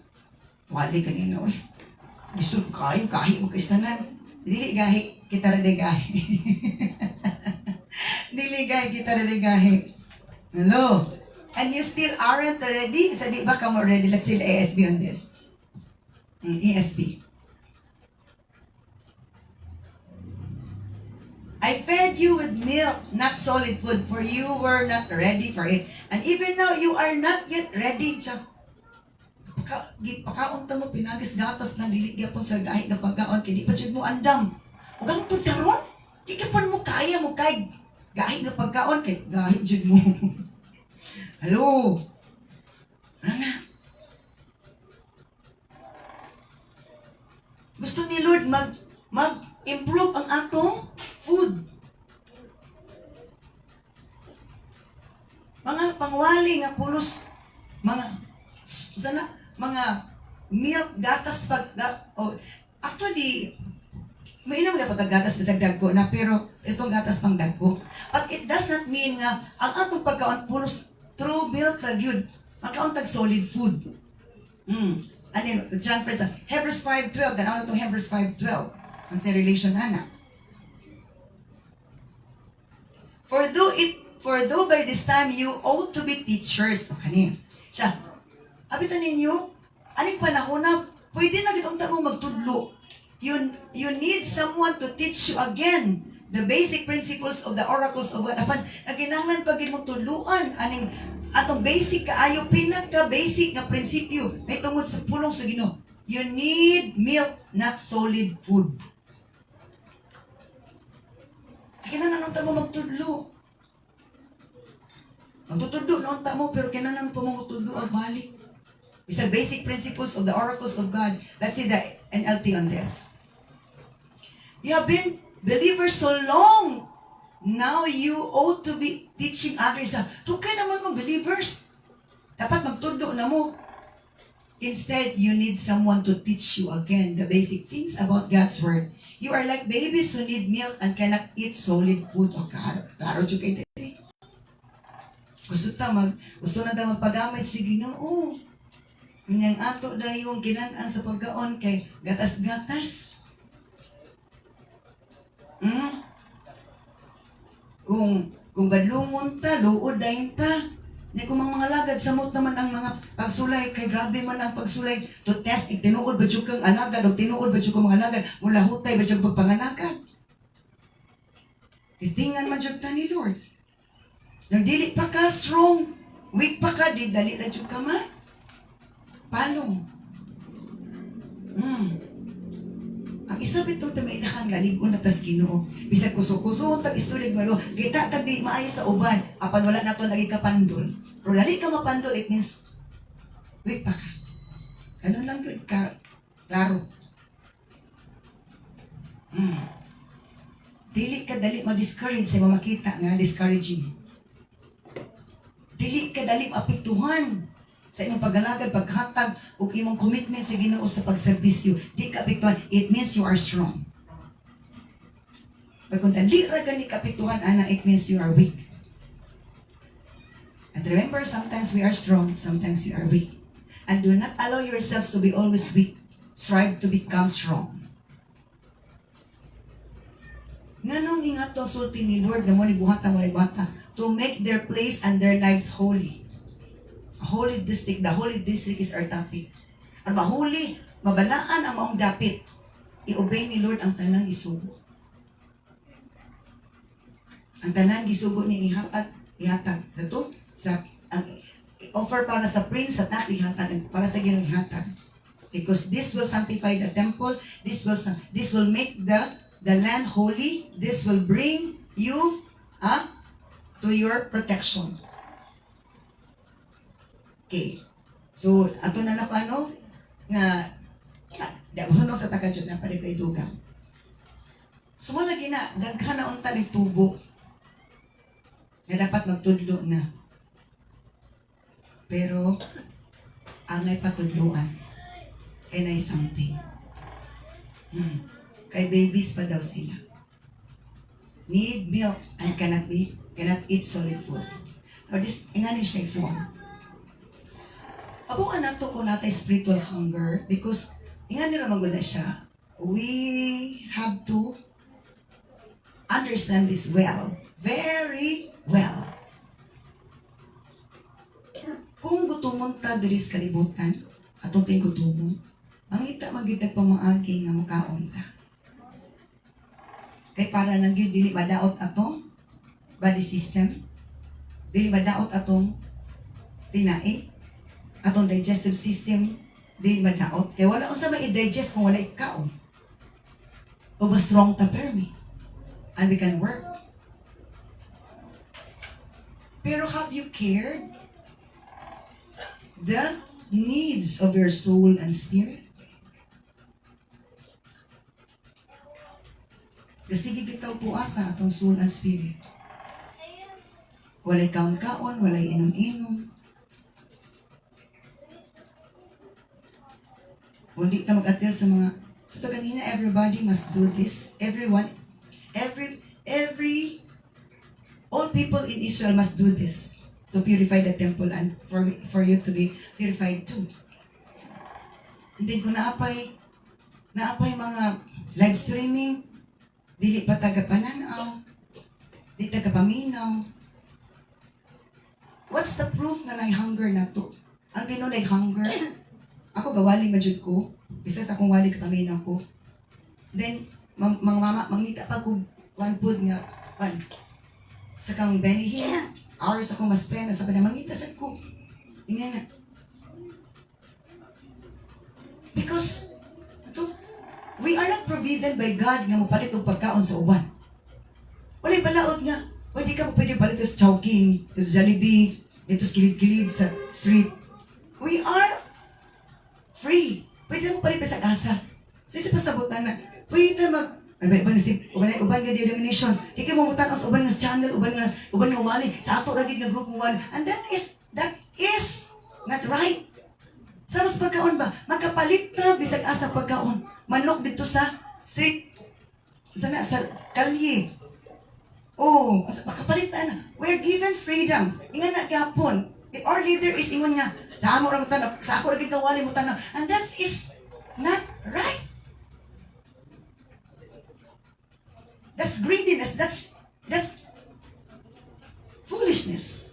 Wali ka nina, oy. Lisod kayo, gahi mo kaisanan. Dili gahi, kita rin gahi. Dili gahi, kita rin gahi. Hello? And you still aren't ready? Sa di ba ka mo ready? Let's see the ASB on this. ESB. I fed you with milk, not solid food, for you were not ready for it. And even now, you are not yet ready. Siya, pakaunta mo, pinagis gatas na liligya po sa gahi na pagkaon, kaya di pa siya mo andam. Huwag to daron, di ka pa mo kaya mo kay gahi na pagkaon, kay gahi siya mo. Hello? Ano? Gusto ni Lord mag-improve ang atong food. Mga pangwali nga pulos, mga milk, gatas, actually, mainam nga po gatas sa dagko na, pero itong gatas pang dagko. But it does not mean nga, ang atong pagkaon pulos, true milk ragyud, magkaon tag solid food. And then, John Fraser, Hebrews 5:12, then ano itong Hebrews 5:12, ang sa relation na. For though by this time you ought to be teachers. O kani. Siya, abitan ninyo, aning panahon na, pwede na gitong mo magtudlo. You need someone to teach you again the basic principles of the oracles of God. Apan, naginahanglan pag mo tuluan, aning atong basic kaayo, pinaka-basic nga prinsipyo, may tungod sa pulong sa Ginoo. You need milk, not solid food. Sige na nanong mo magtudlo. Magtutudlo noon mo, pero kinanan po mo magtudlo ang balik. It's the basic principles of the oracles of God. Let's see the NLT on this. You have been believers so long. Now you ought to be teaching others. Tukay naman mga believers. Dapat magtudlo na mo. Instead, you need someone to teach you again the basic things about God's Word. You are like babies who need milk and cannot eat solid food. O klaro kay diri. Gusto na ta magpagamit si Ginoo. Yang ato na yung kinaan sa pagkaon kay gatas-gatas. Kung badlungon ta, luod dahin ta. Ni kung mga lagad, samot naman ang mga pagsulay, kay grabe man ang pagsulay to test, tinuod ba dyan kang alagad, o tinuod ba dyan kang mga alagad, mula hutay ba dyan pagpangalagad. Titingan man dyan ta ni Lord. Nang dili pa ka strong, weak pa ka, di dali na dyan ka ma. Palong. Ang isa bitong tamailakan galigon na tas Ginoo. Bisag kuso-kuso tag istulig malo, kita tag di maayo sa uban, apan wala nato naging kapandol. Pero dali ka mapandol, it means weak pa ka. Ano lang yun ka, klaro. Dili ka dali ma-discourage sa makita nga discouraging. Dili ka dali maapektuhan sa imong paggalagad, paghatag, o imong commitment sa Ginoo sa pagserbisyo. Di ka apektuhan, it means you are strong. Pag kung dali ra ka ni kapektuhan, ana, it means you are weak. And remember, sometimes we are strong, sometimes you are weak. And do not allow yourselves to be always weak. Strive to become strong. Nganong ingat to sulti ni Lord na mo ni buhata to make their place and their lives holy. Holy district. The holy district is our topic. Ang mahuli, mabalaan ang maong dapit. I-obey ni Lord ang tanang isugo. Ang tanang isugo ni ihatag. Ito, ang offer para sa prince, sa tax, ihatag. Para sa Ginoo ihatag. Because this will sanctify the temple. This will make the land holy. This will bring you to your protection. Okay. So, ato na paano nga dabuno sa takadjud na pare kay dugang. So, mo lagi na daghan na unta ni tubo nga dapat magtudlo na. Pero angay patudluan. Kay na something. Kay babies pa daw sila. Need milk and cannot eat solid food. So this ingani siya one. Abo anak to ko natay spiritual hunger because ingani ra magud siya. We have to understand this well, very well. Kung gutumon ta diri sa kalibutan, atong ting gutumon, mangita magitag pamaagi nga mukaon ta. Kay para nang gyud dili madaot atong body system, dili madaot atong tinai, atong digestive system, dili madaot. Kay wala unsa ma-digest kung wala ikaon. O mas strong ta permi. And we can work. Pero have you cared the needs of your soul and spirit? Kasi gigitaw po asa atong soul and spirit. Walay kaon-kaon, walay inom-inom. Hindi ta mag-atil sa mga, so ganina, everybody must do this. Everyone, all people in Israel must do this to purify the temple and for you to be purified too. And then kung naapay mga live streaming, dili pa taga pananaw, Di ta kapaminaw. What's the proof nga nay hunger na to? Ang tinulay hunger. Ako gawali majud ko. Bisa sa akong wali kapaminaw ko. Then, mga mama, mangita pa ko one food nga, sa kang benihin, hours ako mas pena sa panamangita sa ko. Ingay na. Because, we are not provided by God nga mapalit og pagkaon sa uban. Walay balaod nga. Pwede ka mo pwede palit sa Chowking, sa Jollibee, dito sa kilid-kilid sa street. We are free. Pwede mo palit sa asa. So isa pa sabutan na, pwede uban nga denomination. Di ka mo mutan sa uban nga channel, uban nga wali, sa ato ragid nga group wali. And that is not right. Sa mas pagkaon ba? Makapalit na bisag asa pagkaon. Manok dito sa street. Sa kalye. Oh, makapalit na. We're given freedom. Ingan na gapon. If our leader is ingon nga, sa amo ra mo tanaw, sa ako ra gid kawali mo tanaw. And that is not right. That's greediness. That's foolishness.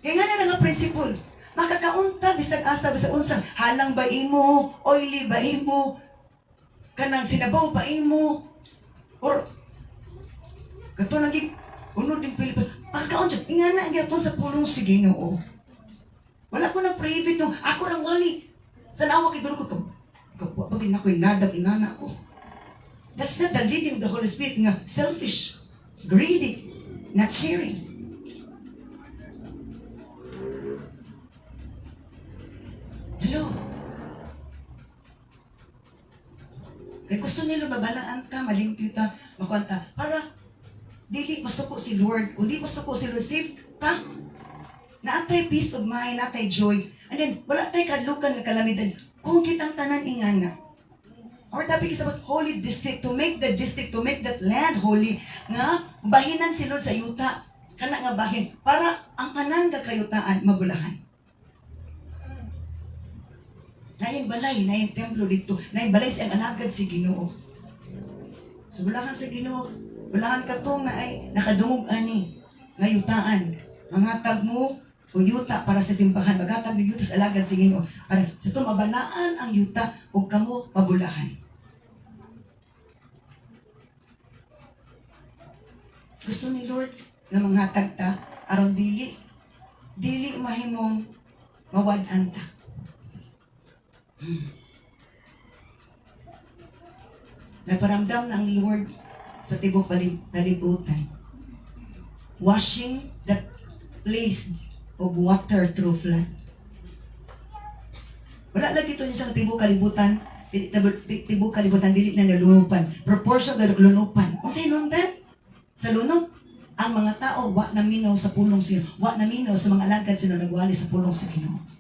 Kaya nga na nga principle. Makakaunta bisag asa bisag unsa halang ba imo, oily ba imo, kanang sinabaw ba imo, or kato naging unod din Pilipinas. Makakaunta ingana gyapon sa pulong si Ginoo. Wala ko nag-private no, ako rang wali. Sa nawa kay ko kapwa bagin ako'y nadag ingana ko. That's not the leading of the Holy Spirit nga selfish, greedy, not sharing. Hello? Kaya gusto nila mabalaan ta, malimpyo ta, makuanta, para dili masuko si Lord. Kung di masuko si Lord, safe ta. Naatay peace of mind, naatay joy. And then, wala tay kadlukan nga kalamidad. Kung kitang tanan ingana. Our topic is about holy district, to make that land holy, nga bahinan si Lord sa yuta. Kana nga bahin, para ang tanan nga kayutaan, mabulahan. Nayang balay, nayang templo dito, nayang balay sa alagad si Ginoo. So bulahan sa Ginoo, bulahan ka tong na ay nakadungog ani, ngayutaan. Mangatag mo o yuta para sa simbahan, magatag ng yuta sa alagad si Ginoo. Para sa itong mabanaan ang yuta o kamo mabulahan. Gusto ni Lord na manghatag ta, aron dili mahimong mawad-an ta. Nagparamdam na ang Lord sa tibok kalibutan, washing that place of water through flood. Wala lagi ito niya sa tibok kalibutan, dili na nalunupan. Proportion na lunupan. Kung sa inundan, sa lunop, ang mga tao, wa na minaw sa pulong siya, wa na minaw sa mga alagad sila nagwali sa pulong sa Ginoo.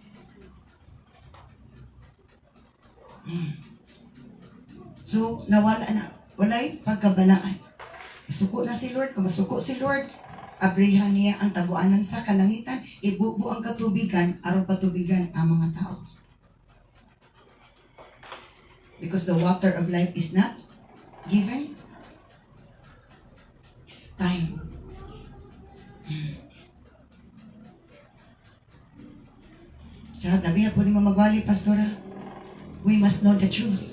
So, nawala na. Walay pagkabalaan. Masuko na si Lord. Kung masuko si Lord, abrihan niya ang tabuanan sa kalangitan, ibubo ang katubigan, aron patubigan ang mga tao. Because the water of life is not given time. Sa nabiya po ni mamagwali, Pastora, we must know the truth.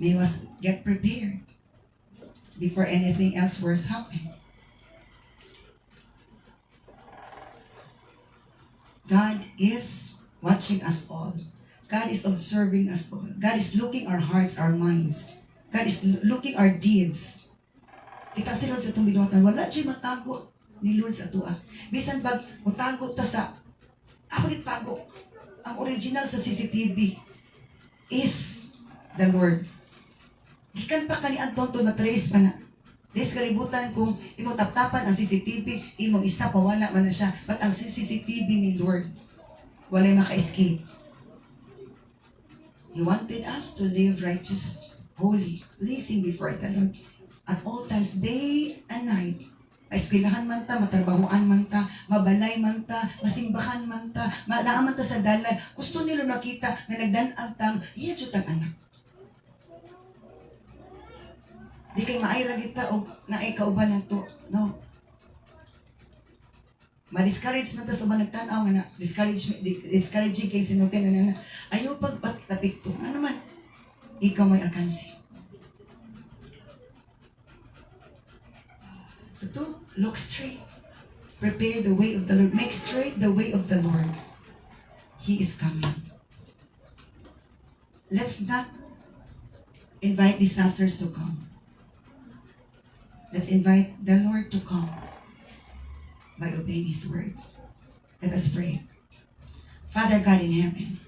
We must get prepared before anything else worse happen. God is watching us all. God is observing us all. God is looking our hearts, our minds. God is looking our deeds. Kita si Lord sa itong binuhatan, wala siya matago ni Lord sa tuwa. Bisan pag matago ta sa, ako itago, ang original sa CCTV is the Lord. Gikan pa kani Anton to na-trace pa na. Des kalibutan kung imong taptapan ang CCTV, imong stop, wala man na siya. But ang CCTV ni Lord, walay maka-escape. He wanted us to live righteous, holy, pleasing before the Lord. At all times, day and night. Eskwelahan man ta, matrabahuan man ta, mabalay man ta, masimbahan man ta, naaman ta sa dalan. Gusto nila nakita nga nagdanag tang, iya ang anak. Di kay maayra kita o naay kauban na to. No. Ma-discourage na ta sa mga nagtanaw nga na discouraging kay sinutin na ayaw pagpapikto. Ano man, ikaw may alkansi. So to look straight. Prepare the way of the Lord. Make straight the way of the Lord. He is coming. Let's not invite disasters to come. Let's invite the Lord to come by obeying His words. Let us pray. Father God in heaven,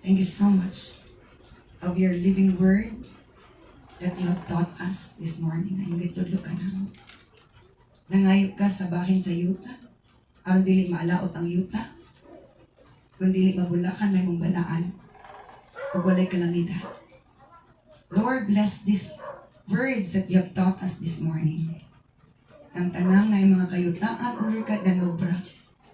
thank you so much of your living word that you have taught us this morning. Ay mitudlo ka na. Nangayo ka sa bahin sa yuta. Aron dili maalaot ang yuta. Kung dili mabulakan, may mong balaan. Kung walay kalamidad. Lord, bless these words that you have taught us this morning. Ang tanang na yung mga kayutaan o Lord God na nobra,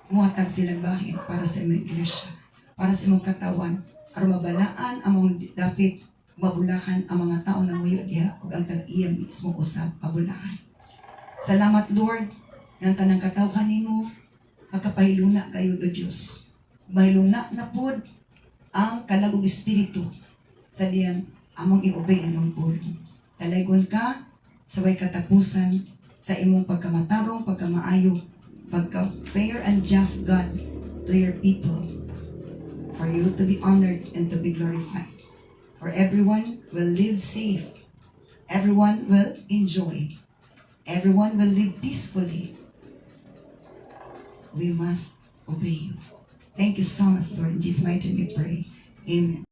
muhatag silang bahin para sa imong iglesia, para sa imong katawan, aron mabalaan ang mga dapit mabulakan ang mga tao na muyo diha ug ang tag-iya mismo usab pabulakan. Salamat Lord, ang tanang katawhan nimo makapahiluna kayo o Dios. Mahiluna na pud ang kalagog espiritu sa diyang among i-obey anong pulong. Talaygon ka sa way katapusan sa imong pagkamatarong, pagkamaayo, pagka-fair and just God to your people, for you to be honored and to be glorified. For everyone will live safe. Everyone will enjoy. Everyone will live peacefully. We must obey you. Thank you so much, Lord. In Jesus' mighty name we pray. Amen.